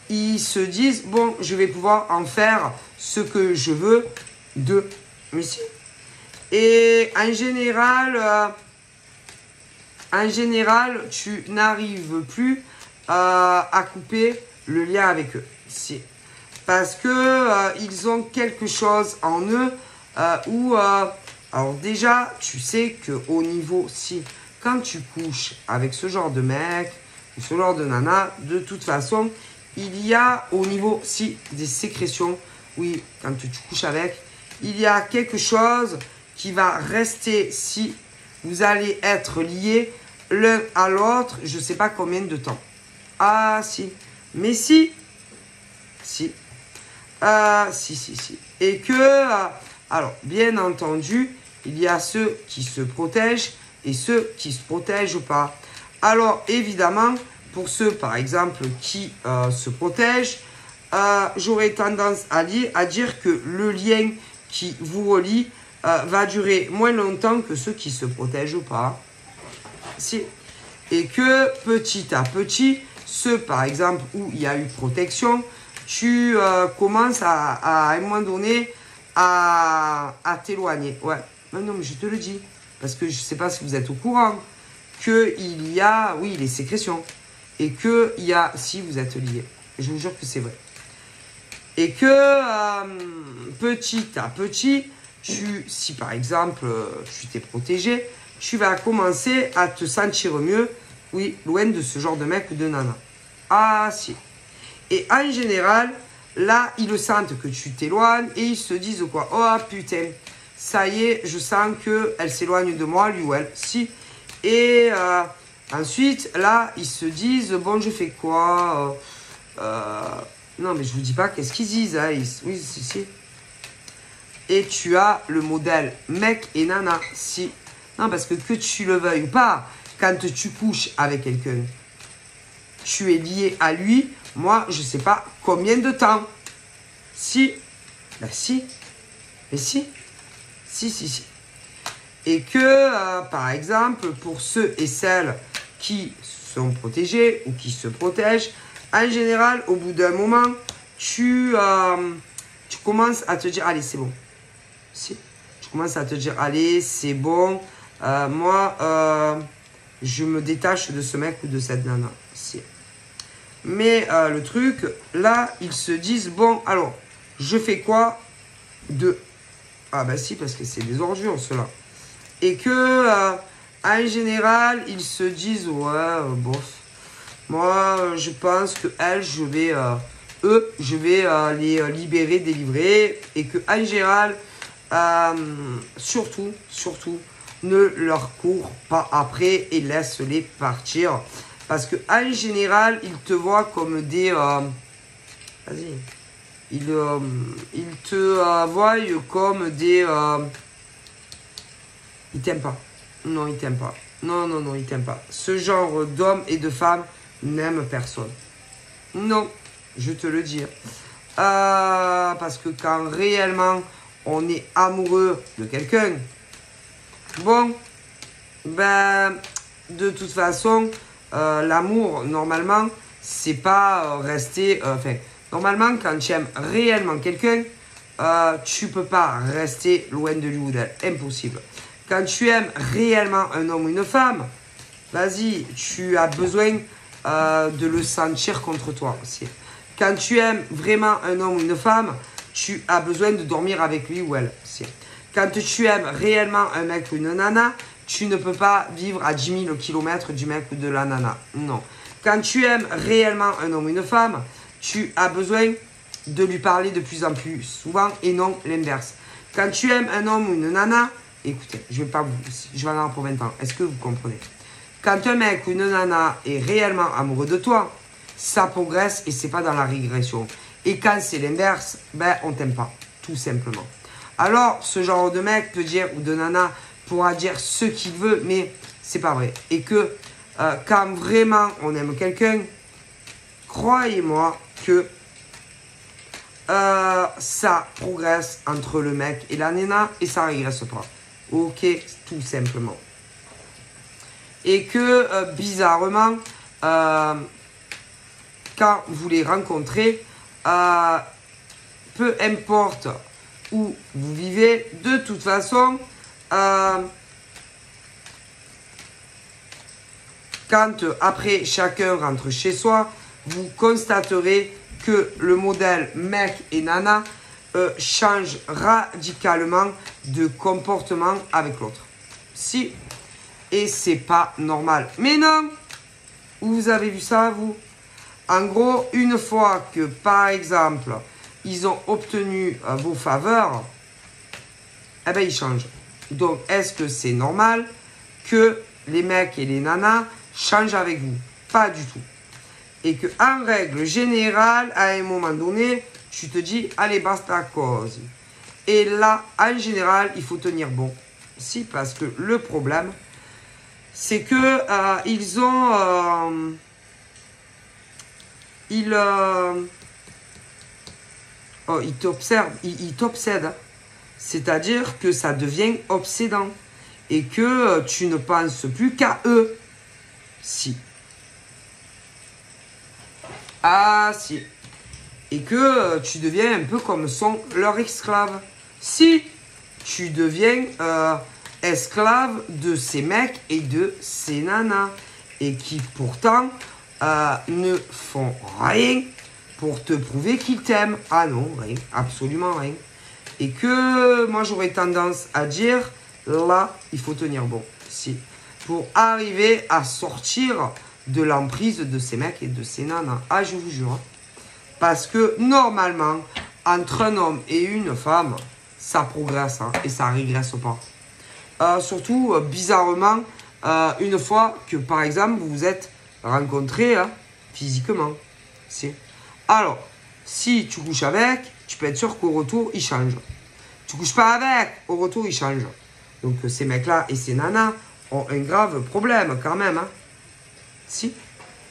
ils se disent, bon, je vais pouvoir en faire ce que je veux de monsieur. Et en général, tu n'arrives plus à couper le lien avec eux. Si. Parce que ils ont quelque chose en eux où... alors déjà, tu sais qu'au niveau... Si, quand tu couches avec ce genre de mec, ou ce genre de nana, de toute façon, il y a au niveau... Si, des sécrétions. Oui, quand tu couches avec, il y a quelque chose qui va rester si vous allez être liés l'un à l'autre, je ne sais pas combien de temps. Ah, si. Mais si. Si. Si. Et que, alors, bien entendu, il y a ceux qui se protègent et ceux qui ne se protègent pas. Alors, évidemment, pour ceux, par exemple, qui se protègent, j'aurais tendance à dire que le lien qui vous relie va durer moins longtemps que ceux qui se protègent pas. Si. Et que petit à petit, ceux par exemple où il y a eu protection, tu commences à un moment donné à t'éloigner. Ouais, mais non, mais je te le dis, parce que je ne sais pas si vous êtes au courant, qu'il y a, oui, les sécrétions, et qu'il y a, si vous êtes liés, je vous jure que c'est vrai. Et que petit à petit, si par exemple tu t'es protégé, tu vas commencer à te sentir mieux, oui, loin de ce genre de mec ou de nana. Ah si. Et en général, là, ils le sentent que tu t'éloignes et ils se disent quoi? Oh putain, ça y est, je sens qu'elle s'éloigne de moi, lui ou elle. Si. Et ensuite, là, ils se disent, bon, je fais quoi non, mais je vous dis pas qu'est-ce qu'ils disent. Hein. Oui, si. Et tu as le modèle mec et nana. Si. Non, parce que tu le veuilles ou pas, quand tu couches avec quelqu'un, tu es lié à lui. Moi, je sais pas combien de temps. Si. Ben si. Mais si. Si. Et que, par exemple, pour ceux et celles qui sont protégés ou qui se protègent, en général, au bout d'un moment, tu commences à te dire, allez, c'est bon. Si. Tu commences à te dire, allez, c'est bon. Moi, je me détache de ce mec ou de cette nana. Si. Mais le truc, là, ils se disent, bon, alors, je fais quoi de... Ah ben si, parce que c'est des ordures, ceux-là. Et que, en général, ils se disent, ouais, bof. Moi, je pense que elles, je vais les libérer, délivrer. Et que, en général, surtout, ne leur cours pas après et laisse-les partir. Parce que en général, ils te voient comme des... vas-y. Ils te voient comme des... ils t'aiment pas. Non, ils t'aiment pas. Non, ils t'aiment pas. Ce genre d'hommes et de femmes n'aiment personne. Non, je te le dis. Parce que quand réellement on est amoureux de quelqu'un, bon, ben, de toute façon, l'amour, normalement, c'est pas rester... normalement, quand tu aimes réellement quelqu'un, tu peux pas rester loin de lui ou d'elle. Impossible. Quand tu aimes réellement un homme ou une femme, vas-y, tu as besoin de le sentir contre toi aussi. Quand tu aimes vraiment un homme ou une femme, tu as besoin de dormir avec lui ou elle aussi. Quand tu aimes réellement un mec ou une nana, tu ne peux pas vivre à 10 000 km du mec ou de la nana. Non. Quand tu aimes réellement un homme ou une femme, tu as besoin de lui parler de plus en plus souvent et non l'inverse. Quand tu aimes un homme ou une nana, écoutez, je vais en avoir pour 20 ans. Est-ce que vous comprenez? Quand un mec ou une nana est réellement amoureux de toi, ça progresse et c'est pas dans la régression. Et quand c'est l'inverse, ben on t'aime pas, tout simplement. Alors, ce genre de mec peut dire, ou de nana, pourra dire ce qu'il veut, mais c'est pas vrai. Et que quand vraiment on aime quelqu'un, croyez-moi que ça progresse entre le mec et la nana et ça régresse pas. Ok, tout simplement. Et que bizarrement, quand vous les rencontrez, peu importe où vous vivez, de toute façon, quand après chacun rentre chez soi, vous constaterez que le modèle mec et nana change radicalement de comportement avec l'autre. Si, et c'est pas normal. Mais non, vous avez vu ça, vous? En gros, une fois que, par exemple, ils ont obtenu vos faveurs, eh ben, ils changent. Donc, est-ce que c'est normal que les mecs et les nanas changent avec vous? Pas du tout. Et que, en règle générale, à un moment donné, tu te dis, allez, basta cause. Et là, en général, il faut tenir bon. Si, parce que le problème, c'est que ils ont... ils t'observent, ils t'obsèdent. C'est-à-dire que ça devient obsédant. Et que tu ne penses plus qu'à eux. Si. Ah, si. Et que tu deviens un peu comme sont leurs esclaves. Si. Tu deviens esclave de ces mecs et de ces nanas. Et qui pourtant ne font rien pour te prouver qu'ils t'aiment. Ah non, rien. Absolument rien. Et que moi j'aurais tendance à dire, là, il faut tenir bon. Si. Pour arriver à sortir de l'emprise de ces mecs et de ces nanas. Ah, je vous jure. Parce que normalement, entre un homme et une femme, ça progresse hein, et ça régresse pas. Surtout, bizarrement, une fois que, par exemple, vous vous êtes rencontrés hein, physiquement. Si. Alors, si tu couches avec, tu peux être sûr qu'au retour, il change. Tu couches pas avec, au retour, il change. Donc, ces mecs-là et ces nanas ont un grave problème quand même. Hein. Si.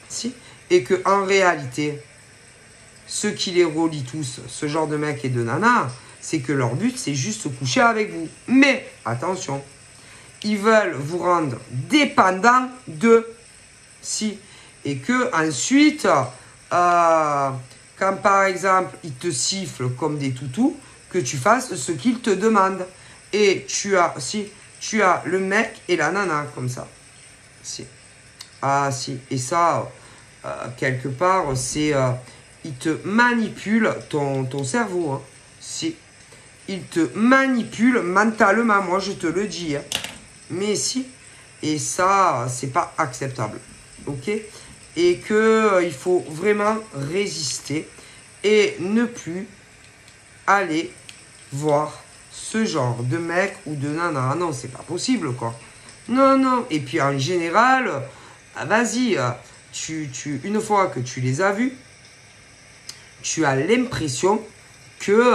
Si. Et que en réalité, ce qui les relie tous, ce genre de mecs et de nanas, c'est que leur but, c'est juste coucher avec vous. Mais, attention, ils veulent vous rendre dépendant d'eux. Si. Et que ensuite, quand par exemple, ils te sifflent comme des toutous, que tu fasses ce qu'ils te demandent. Et tu as le mec et la nana comme ça. Si. Ah si. Et ça, quelque part, c'est... il te manipule ton cerveau. Hein. Si. Il te manipule mentalement, moi je te le dis. Hein. Mais si. Et ça, c'est pas acceptable. Ok? Et que il faut vraiment résister et ne plus aller voir ce genre de mec ou de nana. Non, c'est pas possible, quoi. Non, non. Et puis, en général, vas-y, une fois que tu les as vus, tu as l'impression que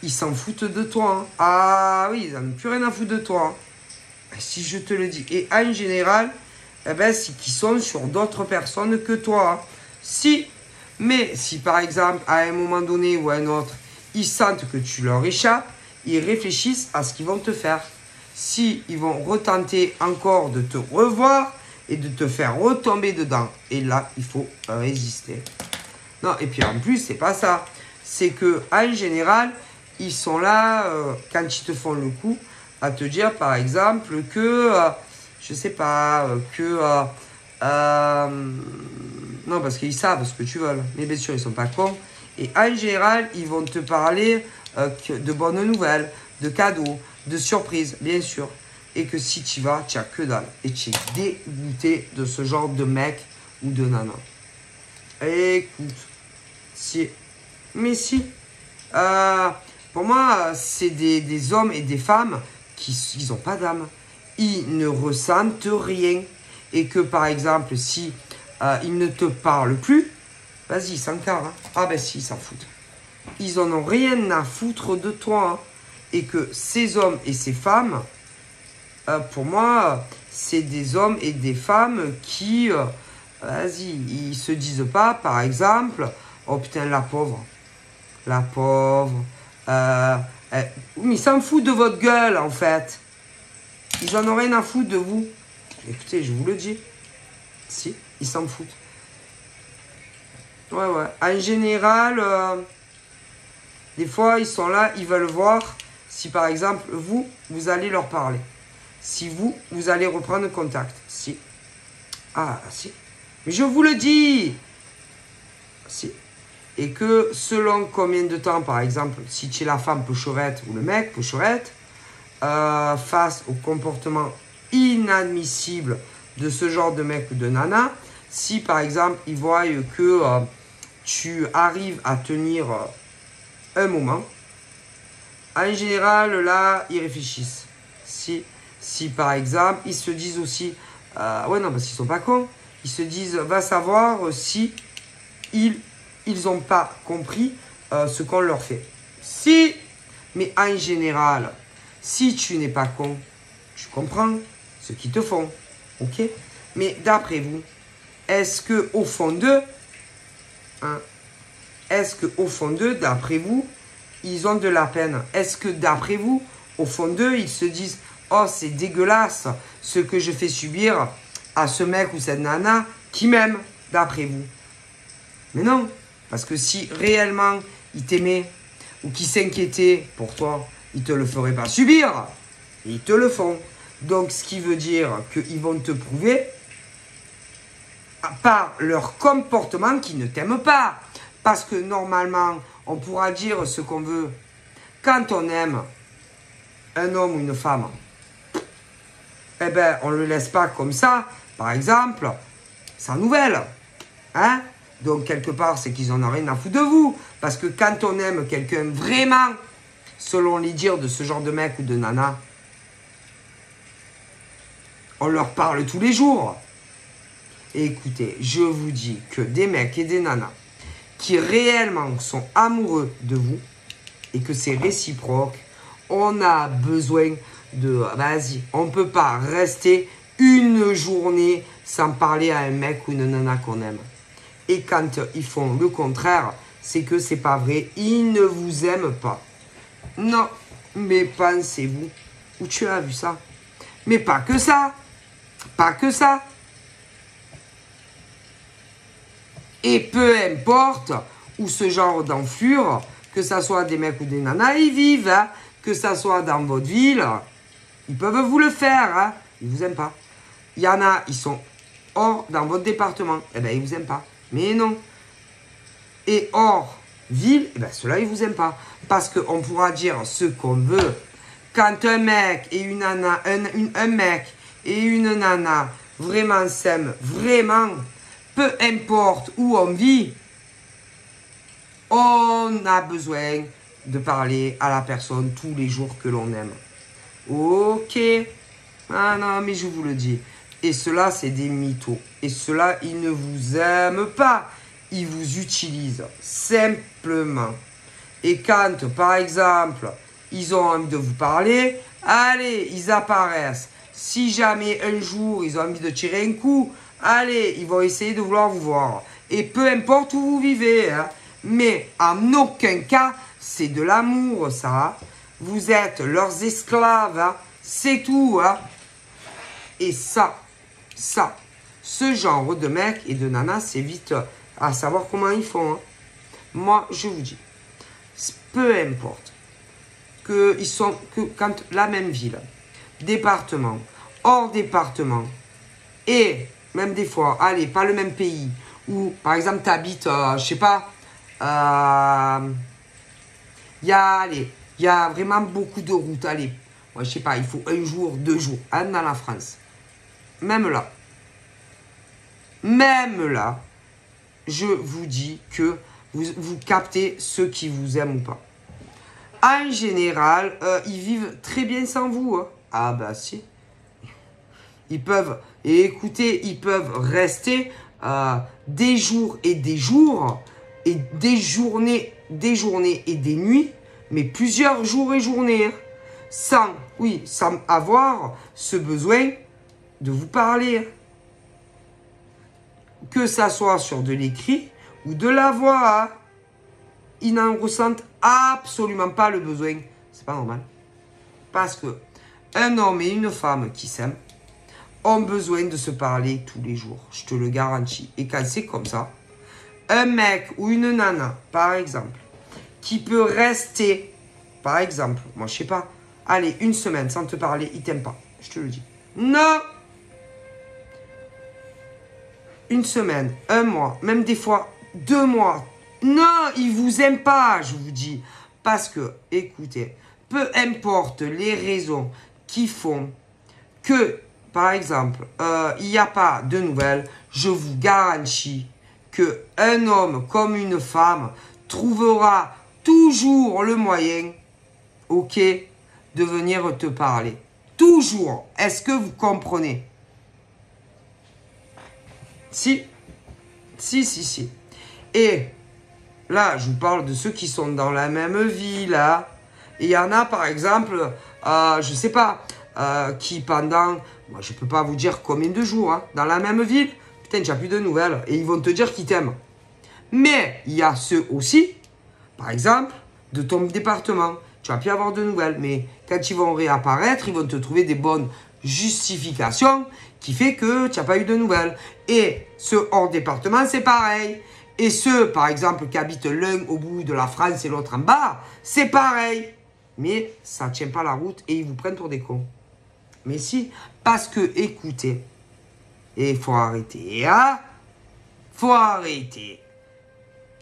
ils s'en foutent de toi. Hein. Ah oui, ils n'en ont plus rien à foutre de toi. Hein. Si je te le dis. Et en général, eh ben, c'est qu'ils sont sur d'autres personnes que toi. Hein. Si, mais si par exemple, à un moment donné ou à un autre, ils sentent que tu leur échappes, ils réfléchissent à ce qu'ils vont te faire. Si ils vont retenter encore de te revoir et de te faire retomber dedans. Et là, il faut résister. Non, et puis en plus, c'est pas ça. C'est que en général, ils sont là, quand ils te font le coup, à te dire par exemple que, je sais pas, non, parce qu'ils savent ce que tu veux. Mais bien sûr, ils sont pas cons. Et en général, ils vont te parler de bonnes nouvelles, de cadeaux, de surprises, bien sûr. Et que si tu vas, tu n'as que dalle. Et tu es dégoûté de ce genre de mec ou de nana. Écoute, si. Mais si. Pour moi, c'est des hommes et des femmes qui n'ont pas d'âme. Ils ne ressentent rien. Et que par exemple, si ils ne te parlent plus, vas-y, ils s'encarent. Hein. Ah ben si, ils s'en foutent. Ils en ont rien à foutre de toi. Hein. Et que ces hommes et ces femmes, pour moi, c'est des hommes et des femmes qui, vas-y, ils se disent pas, par exemple, oh putain, la pauvre. La pauvre. Mais ils s'en foutent de votre gueule, en fait. Ils en ont rien à foutre de vous. Écoutez, je vous le dis. Si, ils s'en foutent. Ouais, ouais. En général, des fois, ils sont là, ils veulent voir si, par exemple, vous allez leur parler. Si vous allez reprendre contact. Si. Ah, si. Mais je vous le dis. Si. Et que selon combien de temps, par exemple, si tu es la femme pechorette ou le mec pechorette, face au comportement inadmissible de ce genre de mec ou de nana, si par exemple ils voient que tu arrives à tenir un moment, en général là ils réfléchissent. Si par exemple ils se disent aussi, ouais non parce qu'ils sont pas cons, ils se disent va savoir si ils n'ont pas compris ce qu'on leur fait. Si, mais en général, si tu n'es pas con, tu comprends ce qu'ils te font, ok? Mais d'après vous, est-ce que au fond d'eux, d'après vous, ils ont de la peine? Est-ce que d'après vous, au fond d'eux, ils se disent oh c'est dégueulasse ce que je fais subir à ce mec ou cette nana qui m'aime, d'après vous? Mais non, parce que si réellement ils t'aimaient ou qu'ils s'inquiétaient pour toi, ils ne te le feraient pas subir. Et ils te le font. Donc, ce qui veut dire qu'ils vont te prouver par leur comportement qu'ils ne t'aiment pas. Parce que normalement, on pourra dire ce qu'on veut. Quand on aime un homme ou une femme, eh ben, on ne le laisse pas comme ça, par exemple, sans nouvelles. Hein? Donc, quelque part, c'est qu'ils n'en ont rien à foutre de vous. Parce que quand on aime quelqu'un vraiment, selon les dires de ce genre de mec ou de nana, on leur parle tous les jours. Et écoutez, je vous dis que des mecs et des nanas qui réellement sont amoureux de vous et que c'est réciproque, on a besoin de... Vas-y, on ne peut pas rester une journée sans parler à un mec ou une nana qu'on aime. Et quand ils font le contraire, c'est que c'est pas vrai. Ils ne vous aiment pas. Non, mais pensez-vous, où tu as vu ça? Mais pas que ça. Pas que ça. Et peu importe où ce genre d'enflure, que ça soit des mecs ou des nanas, ils vivent. Hein, que ça soit dans votre ville, ils peuvent vous le faire. Hein, ils vous aiment pas. Il y en a, ils sont hors dans votre département. Eh bien, ils vous aiment pas. Mais non. Et hors ville, eh ben, ceux-là, ils vous aiment pas. Parce qu'on pourra dire ce qu'on veut. Quand un mec et une nana, un mec et une nana vraiment s'aiment, vraiment, peu importe où on vit, on a besoin de parler à la personne tous les jours que l'on aime. Ok. Ah non, mais je vous le dis. Et ceux-là, c'est des mythos. Et ceux-là, ils ne vous aiment pas. Ils vous utilisent simplement. Et quand, par exemple, ils ont envie de vous parler, allez, ils apparaissent. Si jamais un jour, ils ont envie de tirer un coup, allez, ils vont essayer de vouloir vous voir. Et peu importe où vous vivez, hein, mais en aucun cas, c'est de l'amour, ça. Vous êtes leurs esclaves, hein, c'est tout. Hein. Et ça, ce genre de mecs et de nanas, c'est vite à savoir comment ils font. Hein. Moi, je vous dis, peu importe qu'ils sont que quand la même ville, département, hors département, et même des fois, allez, pas le même pays, où par exemple tu habites, je sais pas, il y a vraiment beaucoup de routes, allez, moi je sais pas, il faut 1 jour, 2 jours, hein, dans la France. Même là, je vous dis que vous captez ceux qui vous aiment ou pas. En général, ils vivent très bien sans vous. Hein. Ah bah si. Ils peuvent, et écoutez, ils peuvent rester des jours, et des journées et des nuits, mais plusieurs jours et journées, hein, sans avoir ce besoin de vous parler. Que ça soit sur de l'écrit ou de la voix, hein, ils n'en ressentent absolument pas le besoin. C'est pas normal. Parce que un homme et une femme qui s'aiment ont besoin de se parler tous les jours. Je te le garantis. Et quand c'est comme ça, un mec ou une nana, par exemple, qui peut rester, par exemple, moi je sais pas, allez, 1 semaine sans te parler, il t'aime pas. Je te le dis. Non! une semaine, un mois, même des fois 2 mois. Non, il vous aime pas, je vous dis. Parce que, écoutez, peu importe les raisons qui font que, par exemple, il n'y a pas de nouvelles, je vous garantis qu'un homme comme une femme trouvera toujours le moyen, ok, de venir te parler. Toujours. Est-ce que vous comprenez? Si. Si. Et là, je vous parle de ceux qui sont dans la même ville. Hein. Et il y en a, par exemple, je sais pas, qui pendant, moi, je peux pas vous dire combien de jours, hein, dans la même ville, putain, tu n'as plus de nouvelles. Et ils vont te dire qu'ils t'aiment. Mais il y a ceux aussi, par exemple, de ton département. Tu vas plus avoir de nouvelles. Mais quand ils vont réapparaître, ils vont te trouver des bonnes justifications qui fait que tu n'as pas eu de nouvelles. Et ceux hors département, c'est pareil. Et ceux, par exemple, qui habitent l'un au bout de la France et l'autre en bas, c'est pareil. Mais ça ne tient pas la route et ils vous prennent pour des cons. Mais si, parce que, écoutez, et il faut arrêter, hein? Faut arrêter.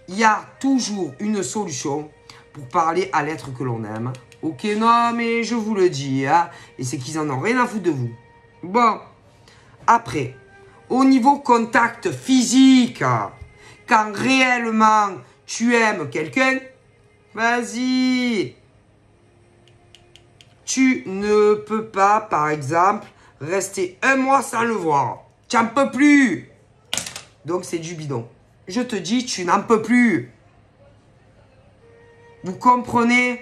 Il y a toujours une solution pour parler à l'être que l'on aime. Ok, non, mais je vous le dis, hein? Et c'est qu'ils en ont rien à foutre de vous. Bon, après, au niveau contact physique, quand réellement tu aimes quelqu'un, vas-y. Tu ne peux pas, par exemple, rester 1 mois sans le voir. Tu n'en peux plus. Donc, c'est du bidon. Je te dis, tu n'en peux plus. Vous comprenez?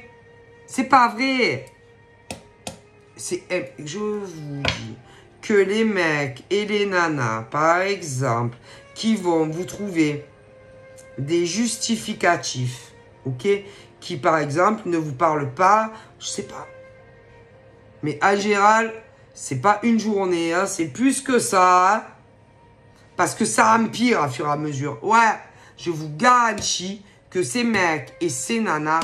C'est pas vrai. Je vous dis que les mecs et les nanas, par exemple, qui vont vous trouver des justificatifs, ok? Qui, par exemple, ne vous parlent pas, je sais pas. Mais en général, c'est pas une journée, hein, c'est plus que ça. Hein, parce que ça empire à fur et à mesure. Ouais, je vous garantis que ces mecs et ces nanas,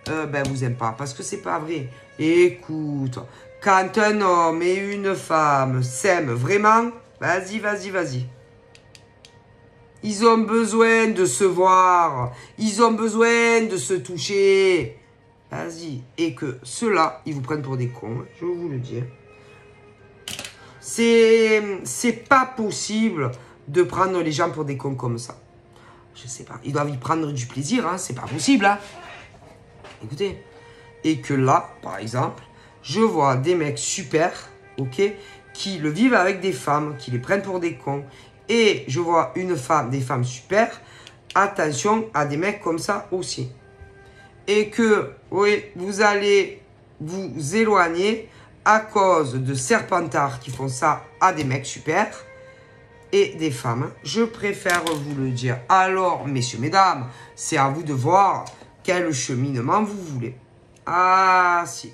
vous aiment pas. Parce que c'est pas vrai. Écoute, quand un homme et une femme s'aiment vraiment, vas-y. Ils ont besoin de se voir. Ils ont besoin de se toucher. Vas-y. Et que ceux-là, ils vous prennent pour des cons. Je vais vous le dire. C'est pas possible de prendre les gens pour des cons comme ça. Je sais pas. Ils doivent y prendre du plaisir. Hein. C'est pas possible. Hein. Écoutez. Et que là, par exemple, je vois des mecs super, ok, qui le vivent avec des femmes, qui les prennent pour des cons. Et je vois des femmes super. Attention à des mecs comme ça aussi. Et que, oui, vous allez vous éloigner à cause de serpentards qui font ça à des mecs super et des femmes. Je préfère vous le dire. Alors, messieurs, mesdames, c'est à vous de voir quel cheminement vous voulez. Ah, si.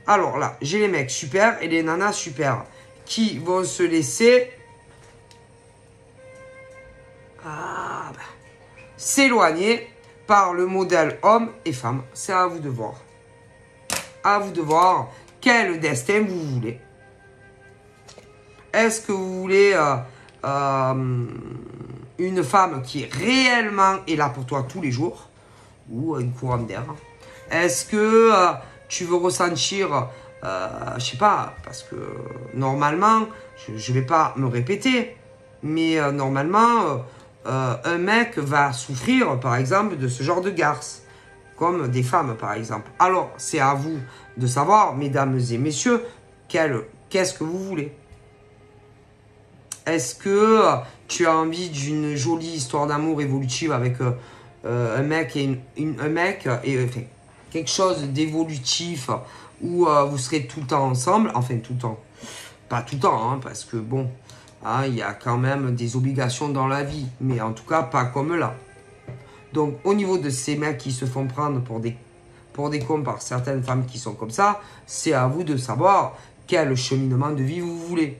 Alors là, j'ai les mecs super et les nanas super qui vont se laisser s'éloigner par le modèle homme et femme. C'est à vous de voir. À vous de voir quel destin vous voulez. Est-ce que vous voulez une femme qui réellement est là pour toi tous les jours ou une couronne d'air? Est-ce que tu veux ressentir, je sais pas, parce que normalement, je vais pas me répéter, mais normalement, un mec va souffrir, par exemple, de ce genre de garce, comme des femmes, par exemple. Alors, c'est à vous de savoir, mesdames et messieurs, qu'est-ce que vous voulez. Est-ce que tu as envie d'une jolie histoire d'amour évolutive avec un mec et enfin, quelque chose d'évolutif où vous serez tout le temps ensemble, enfin tout le temps, pas tout le temps, hein, parce que bon, hein, il y a quand même des obligations dans la vie, mais en tout cas pas comme là. Donc au niveau de ces mecs qui se font prendre pour des cons par certaines femmes qui sont comme ça, c'est à vous de savoir quel cheminement de vie vous voulez.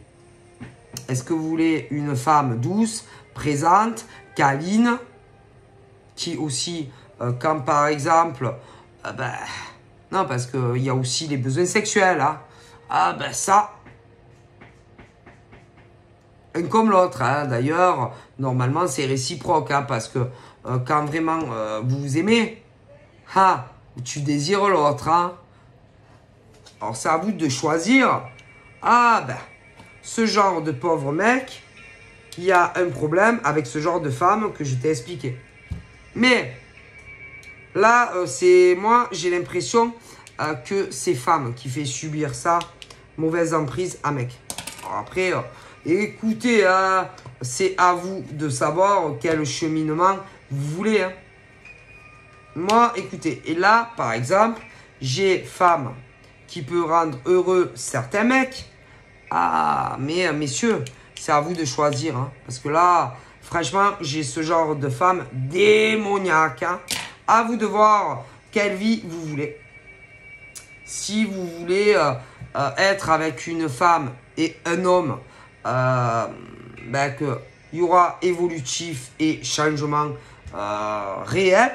Est-ce que vous voulez une femme douce, présente, câline, qui aussi, quand par exemple, non, parce qu'il y a aussi les besoins sexuels, hein. Ah ben ça, un comme l'autre. Hein. D'ailleurs, normalement, c'est réciproque. Hein, parce que quand vraiment vous vous aimez, tu désires l'autre. Hein. Alors, c'est à vous de choisir. Ah, ben, ce genre de pauvre mec, il y a un problème avec ce genre de femme que je t'ai expliqué. Mais, là, c'est moi, j'ai l'impression que c'est femme qui fait subir ça, mauvaise emprise à mec. Alors après, écoutez, c'est à vous de savoir quel cheminement vous voulez. Hein. Moi, écoutez, et là, par exemple, j'ai femme qui peut rendre heureux certains mecs. Ah, mais messieurs, c'est à vous de choisir. Hein, parce que là, franchement, j'ai ce genre de femme démoniaque. Hein. À vous de voir quelle vie vous voulez. Si vous voulez être avec une femme et un homme, ben qu'il y aura évolutif et changement réel,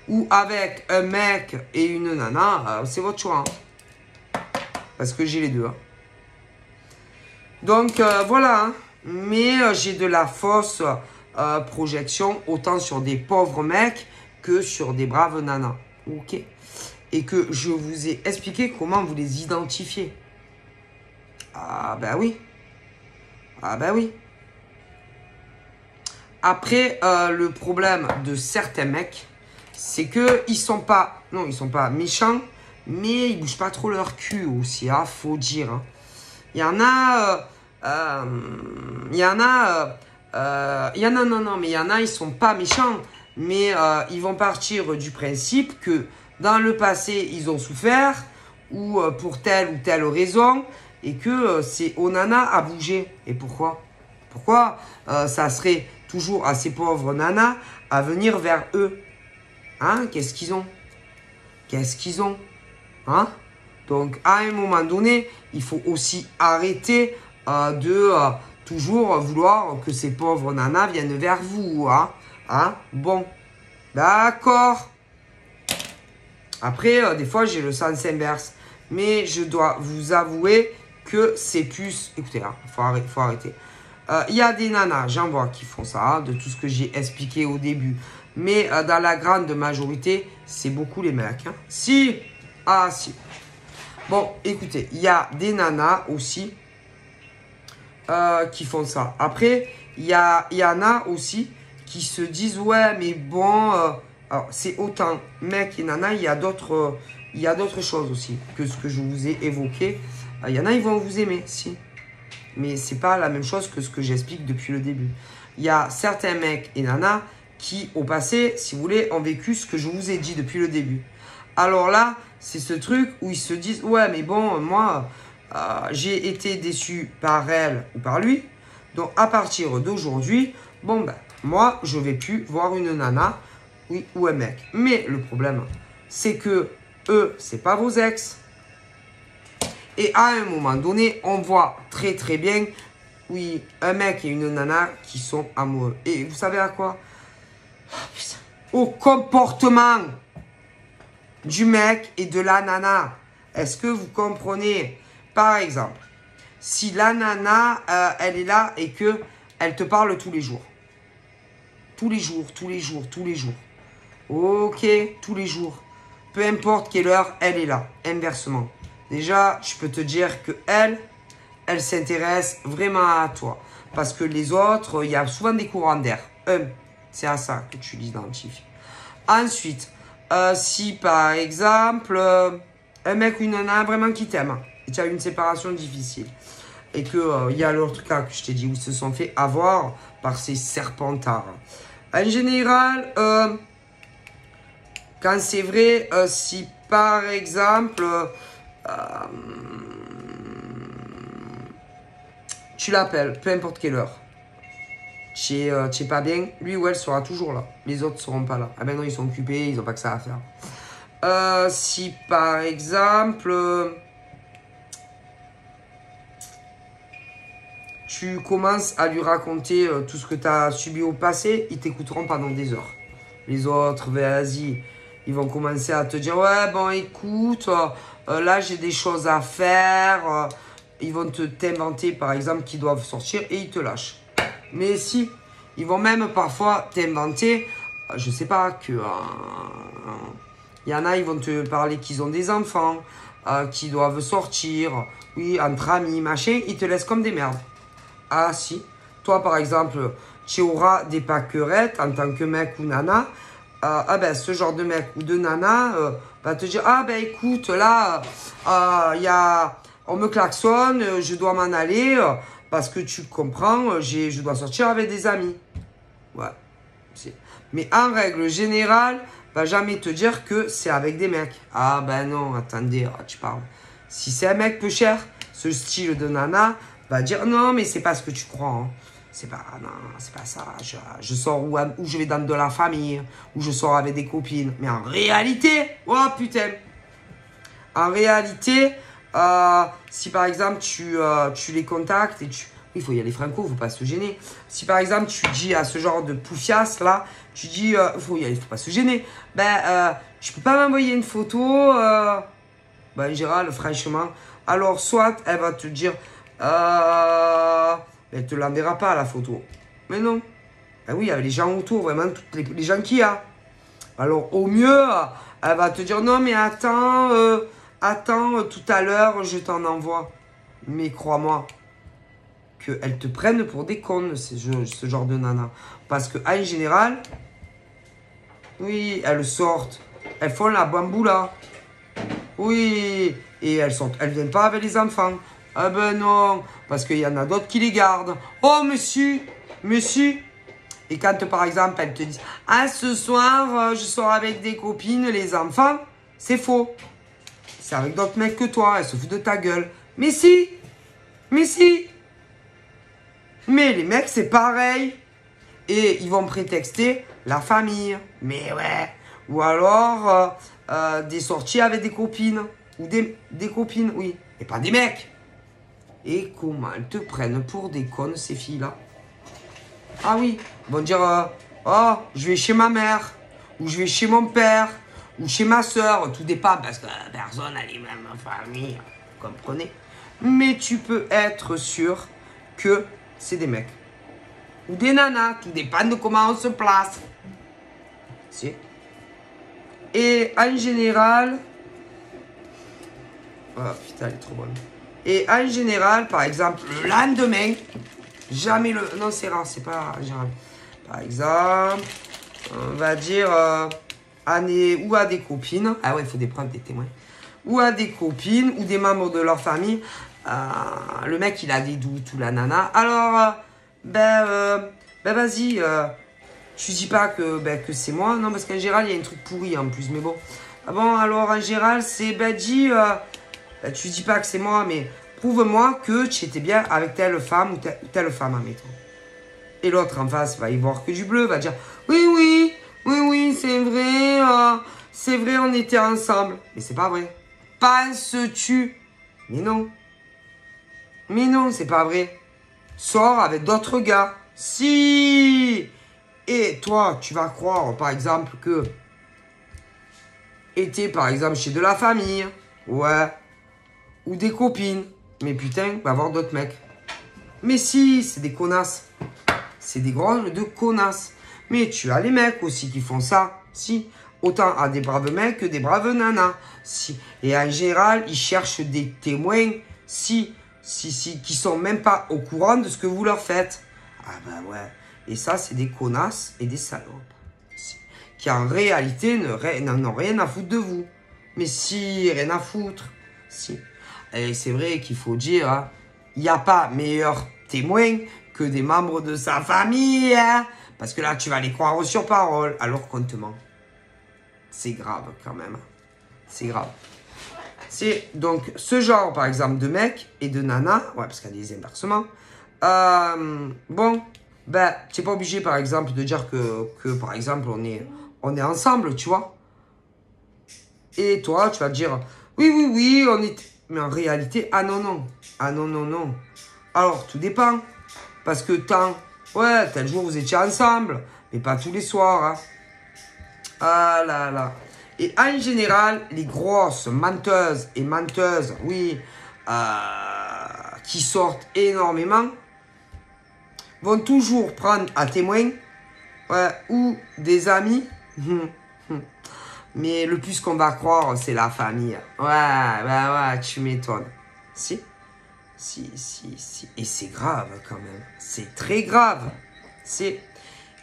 ou avec un mec et une nana, c'est votre choix. Hein. Parce que j'ai les deux. Hein. Donc voilà, hein. Mais j'ai de la fausse projection autant sur des pauvres mecs que sur des braves nanas. Ok. Et que je vous ai expliqué comment vous les identifiez. Ah ben oui. Ah ben oui. Après, le problème de certains mecs, c'est que ils sont pas méchants, mais ils bougent pas trop leur cul aussi, hein, faut dire. Hein. Il y en a, ils sont pas méchants, mais ils vont partir du principe que dans le passé, ils ont souffert, ou pour telle ou telle raison, et que c'est aux nanas à bouger. Et pourquoi? Pourquoi ça serait toujours à ces pauvres nanas à venir vers eux? Hein? Qu'est-ce qu'ils ont? Qu'est-ce qu'ils ont? Hein? Donc, à un moment donné, il faut aussi arrêter de toujours vouloir que ces pauvres nanas viennent vers vous. Hein? Hein? Bon, d'accord. Après, des fois, j'ai le sens inverse. Mais je dois vous avouer que c'est plus... Écoutez, hein, faut arrêter. Il y a des nanas, j'en vois, qui font ça, hein, de tout ce que j'ai expliqué au début. Mais dans la grande majorité, c'est beaucoup les mecs. Hein. Si. Ah, si. Bon, écoutez, il y a des nanas aussi qui font ça. Après, il y en a aussi qui se disent, ouais, mais bon, alors c'est autant mec et nana, il y a d'autres choses aussi que ce que je vous ai évoqué. Il y en a, ils vont vous aimer, si. Mais c'est pas la même chose que ce que j'explique depuis le début. Il y a certains mecs et nanas qui, au passé, si vous voulez, ont vécu ce que je vous ai dit depuis le début. Alors là, c'est ce truc où ils se disent, ouais, mais bon, moi, j'ai été déçu par elle ou par lui. Donc, à partir d'aujourd'hui, bon, ben, moi, je vais plus voir une nana, oui, ou un mec. Mais le problème, c'est que eux, c'est pas vos ex. Et à un moment donné, on voit très très bien, oui, un mec et une nana qui sont amoureux. Et vous savez à quoi? Au comportement du mec et de la nana. Est-ce que vous comprenez? Par exemple, si la nana, elle est là et que elle te parle tous les jours. Tous les jours, tous les jours, tous les jours. Ok, tous les jours. Peu importe quelle heure, elle est là. Inversement. Déjà, je peux te dire que elle s'intéresse vraiment à toi. Parce que les autres, il y a souvent des courants d'air. C'est à ça que tu l'identifies. Ensuite, si par exemple, un mec ou une nana vraiment qui t'aime, et tu as une séparation difficile, et que il y a l'autre cas que je t'ai dit où ils se sont fait avoir par ces serpentards. En général, quand c'est vrai, si par exemple, tu l'appelles, peu importe quelle heure, tu es pas bien, lui ou elle sera toujours là. Les autres seront pas là. Ah ben non, ils sont occupés, ils n'ont pas que ça à faire. Si par exemple, tu commences à lui raconter tout ce que tu as subi au passé, ils t'écouteront pendant des heures. Les autres, vas-y, ils vont commencer à te dire, ouais, bon, écoute, là, j'ai des choses à faire. Ils vont t'inventer, par exemple, qu'ils doivent sortir et ils te lâchent. Mais si, ils vont même parfois t'inventer, je sais pas, que... il y en a, ils vont te parler qu'ils ont des enfants, qui doivent sortir, oui, entre amis, machin, ils te laissent comme des merdes. Ah si, toi par exemple, tu auras des paquerettes en tant que mec ou nana, ah ben ce genre de mec ou de nana va te dire, ah ben écoute, là, on me klaxonne, je dois m'en aller, parce que tu comprends, je dois sortir avec des amis. Ouais. Mais en règle générale, va jamais te dire que c'est avec des mecs. Ah ben non, attendez, tu parles. Si c'est un mec peu cher, ce style de nana, va dire non, mais c'est pas ce que tu crois. Hein. C'est pas, non, c'est pas ça. Je sors où je vais dans de la famille, où je sors avec des copines. Mais en réalité, oh putain. En réalité, si par exemple tu les contactes et tu... Il faut y aller franco, il ne faut pas se gêner. Si par exemple tu dis à ce genre de poufias là, tu dis il faut y aller, il ne faut pas se gêner. Ben, tu peux pas m'envoyer une photo ben, en général, franchement. Alors, soit elle va te dire elle te l'enverra pas la photo. Mais non. Ben oui, avec les gens autour, vraiment, tous les gens qu'il y a. Alors, au mieux, elle va te dire non, mais attends, tout à l'heure, je t'en envoie. Mais crois-moi, qu'elles te prennent pour des connes, ce genre de nana. Parce qu'en général, oui, elles sortent, elles font la bamboula. Oui, et elles viennent pas avec les enfants. Ah ben non, parce qu'il y en a d'autres qui les gardent. Oh, monsieur. Et quand, par exemple, elles te disent « Ah, ce soir, je sors avec des copines, les enfants », c'est faux. C'est avec d'autres mecs que toi, elles se foutent de ta gueule. Mais si. Mais les mecs, c'est pareil. Et ils vont prétexter la famille. Mais ouais. Ou alors, des sorties avec des copines. Ou des copines, oui. Et pas des mecs. Et comment elles te prennent pour des connes, ces filles-là? Ah oui, ils vont dire, oh, je vais chez ma mère, ou je vais chez mon père, ou chez ma soeur, tout dépend, parce que personne n'a les mêmes familles, vous comprenez? Mais tu peux être sûr que c'est des mecs. Ou des nanas, tout dépend de comment on se place. Si. Et en général... Oh putain, elle est trop bonne. Et en général, par exemple, le lendemain... Jamais le... Non, c'est rare, c'est pas... Par exemple, on va dire... ou à des copines. Ah ouais, il faut des preuves, des témoins. Ou à des copines, ou des membres de leur famille. Le mec, il a des doutes, ou la nana. Alors, ben vas-y, tu dis pas que c'est moi. Non, parce qu'en général, il y a un truc pourri en plus, mais bon. Ah bon, alors en général, c'est, tu dis pas que c'est moi, mais... Prouve-moi que tu étais bien avec telle femme ou telle femme, admettons. Et l'autre en face va y voir que du bleu, va dire oui, c'est vrai, on était ensemble. Mais c'est pas vrai. Penses-tu? Mais non, c'est pas vrai. Sors avec d'autres gars. Si. Et toi, tu vas croire, par exemple, que était, par exemple, chez de la famille. Ouais. Ou des copines. Mais putain, va voir d'autres mecs. Mais si, c'est des connasses. C'est des grosses de connasses. Mais tu as les mecs aussi qui font ça. Si. Autant à des braves mecs que des braves nanas. Si. Et en général, ils cherchent des témoins. Si, qui sont même pas au courant de ce que vous leur faites. Ah ben ouais. Et ça, c'est des connasses et des salopes. Si. Qui en réalité n'en ont rien à foutre de vous. Mais si, rien à foutre. Si. Et c'est vrai qu'il faut dire, hein, il n'y a pas meilleur témoin que des membres de sa famille. Hein, parce que là, tu vas les croire sur parole, alors qu'on te ment. C'est grave quand même. C'est grave. C'est donc ce genre, par exemple, de mec et de nana. Ouais, parce qu'il y a des inversements. Bon, ben, tu n'es pas obligé, par exemple, de dire que par exemple, on est ensemble, tu vois. Et toi, tu vas dire, oui, on est... Mais en réalité, ah non. Alors, tout dépend. Parce que ouais, tel jour, vous étiez ensemble. Mais pas tous les soirs. Hein. Ah là là. Et en général, les grosses menteuses, oui, qui sortent énormément, vont toujours prendre à témoin, ouais, ou des amis. Mais le plus qu'on va croire, c'est la famille. Ouais, tu m'étonnes. Si. Et c'est grave quand même. C'est très grave.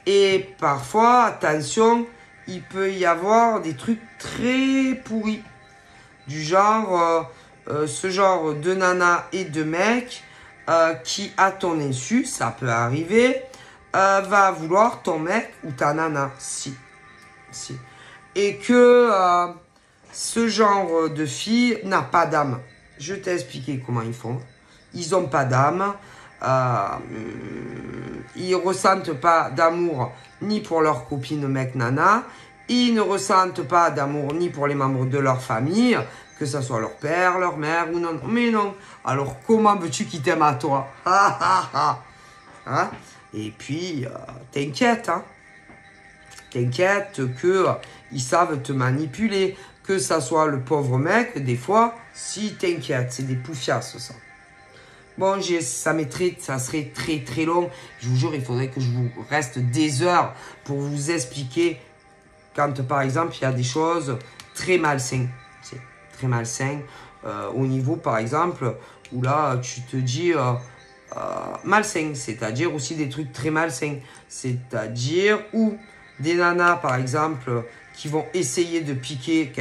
Et parfois, attention, il peut y avoir des trucs très pourris. Du genre, ce genre de nana et de mec qui, à ton insu, ça peut arriver, va vouloir ton mec ou ta nana. Si. Et que ce genre de fille n'a pas d'âme. Je t'ai expliqué comment ils font. Ils n'ont pas d'âme. Ils ne ressentent pas d'amour ni pour leurs copines mec nana. Ils ne ressentent pas d'amour ni pour les membres de leur famille, que ce soit leur père, leur mère ou non. Mais non. Alors comment veux-tu qu'ils t'aiment à toi? Hein? Et puis, t'inquiète. Hein? T'inquiète qu'ils savent te manipuler. Que ça soit le pauvre mec, des fois, si t'inquiète, c'est des poufiasses ça. Bon, ça serait très très long. Je vous jure, il faudrait que je vous reste des heures pour vous expliquer quand, par exemple, il y a des choses très malsaines. C'est très malsain. Au niveau, par exemple, où là, tu te dis malsain. C'est-à-dire aussi des trucs très malsains. C'est-à-dire où des nanas, par exemple, qui vont essayer de piquer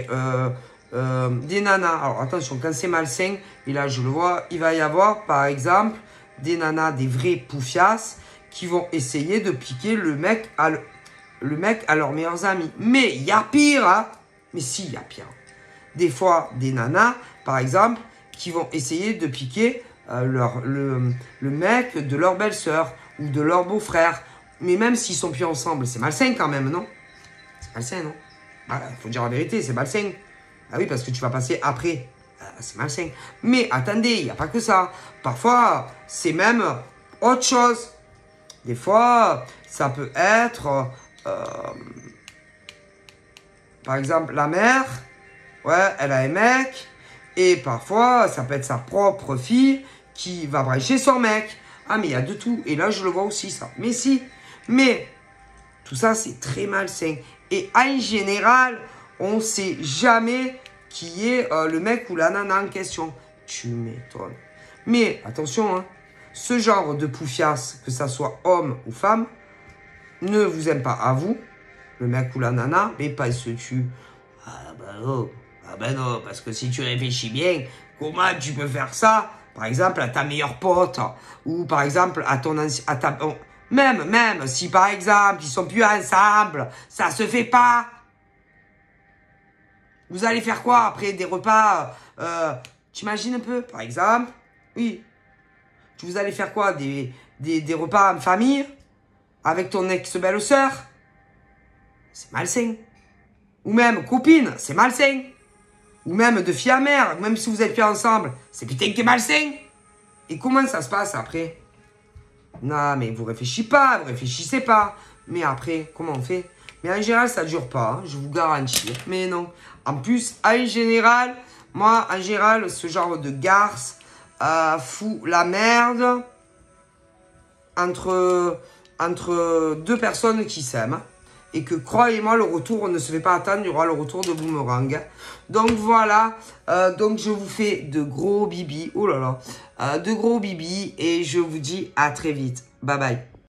des nanas. Alors attention, quand c'est malsain, et là je le vois, il va y avoir par exemple des nanas, des vrais poufias qui vont essayer de piquer le mec à leurs meilleurs amis. Mais il y a pire, hein. Mais si, il y a pire. Des fois, des nanas, par exemple, qui vont essayer de piquer le mec de leur belle-sœur ou de leur beau-frère. Mais même s'ils sont plus ensemble, c'est malsain quand même, non? C'est malsain, non? Faut dire la vérité, c'est malsain. Ah oui, parce que tu vas passer après. C'est malsain. Mais attendez, il n'y a pas que ça. Parfois, c'est même autre chose. Des fois, ça peut être, par exemple, la mère, ouais, elle a un mec. Et parfois, ça peut être sa propre fille qui va brancher son mec. Ah, mais il y a de tout. Et là, je le vois aussi, ça. Mais si. Mais tout ça, c'est très malsain. Et en général, on ne sait jamais qui est le mec ou la nana en question. Tu m'étonnes. Mais attention, hein, ce genre de poufias, que ça soit homme ou femme, ne vous aime pas à vous, le mec ou la nana, mais pas se tue. Ah ben non, parce que si tu réfléchis bien, comment tu peux faire ça, par exemple, à ta meilleure pote, ou par exemple, à ton même si par exemple, ils sont plus ensemble, ça se fait pas. Vous allez faire quoi après des repas t'imagines un peu, par exemple, oui. Vous allez faire quoi des repas en famille avec ton ex-belle-sœur? C'est malsain. Ou même copine, c'est malsain. Ou même de fille à mère, même si vous êtes plus ensemble, c'est putain que malsain. Et comment ça se passe après? Non, mais vous réfléchissez pas. Mais après, comment on fait? Mais en général, ça dure pas, hein, je vous garantis. Mais non. En plus, en général, ce genre de garce fout la merde entre deux personnes qui s'aiment. Et que, croyez-moi, le retour ne se fait pas attendre, il y aura le retour de boomerang. Donc voilà, donc je vous fais de gros bibis, oh là là, de gros bibis, et je vous dis à très vite. Bye bye.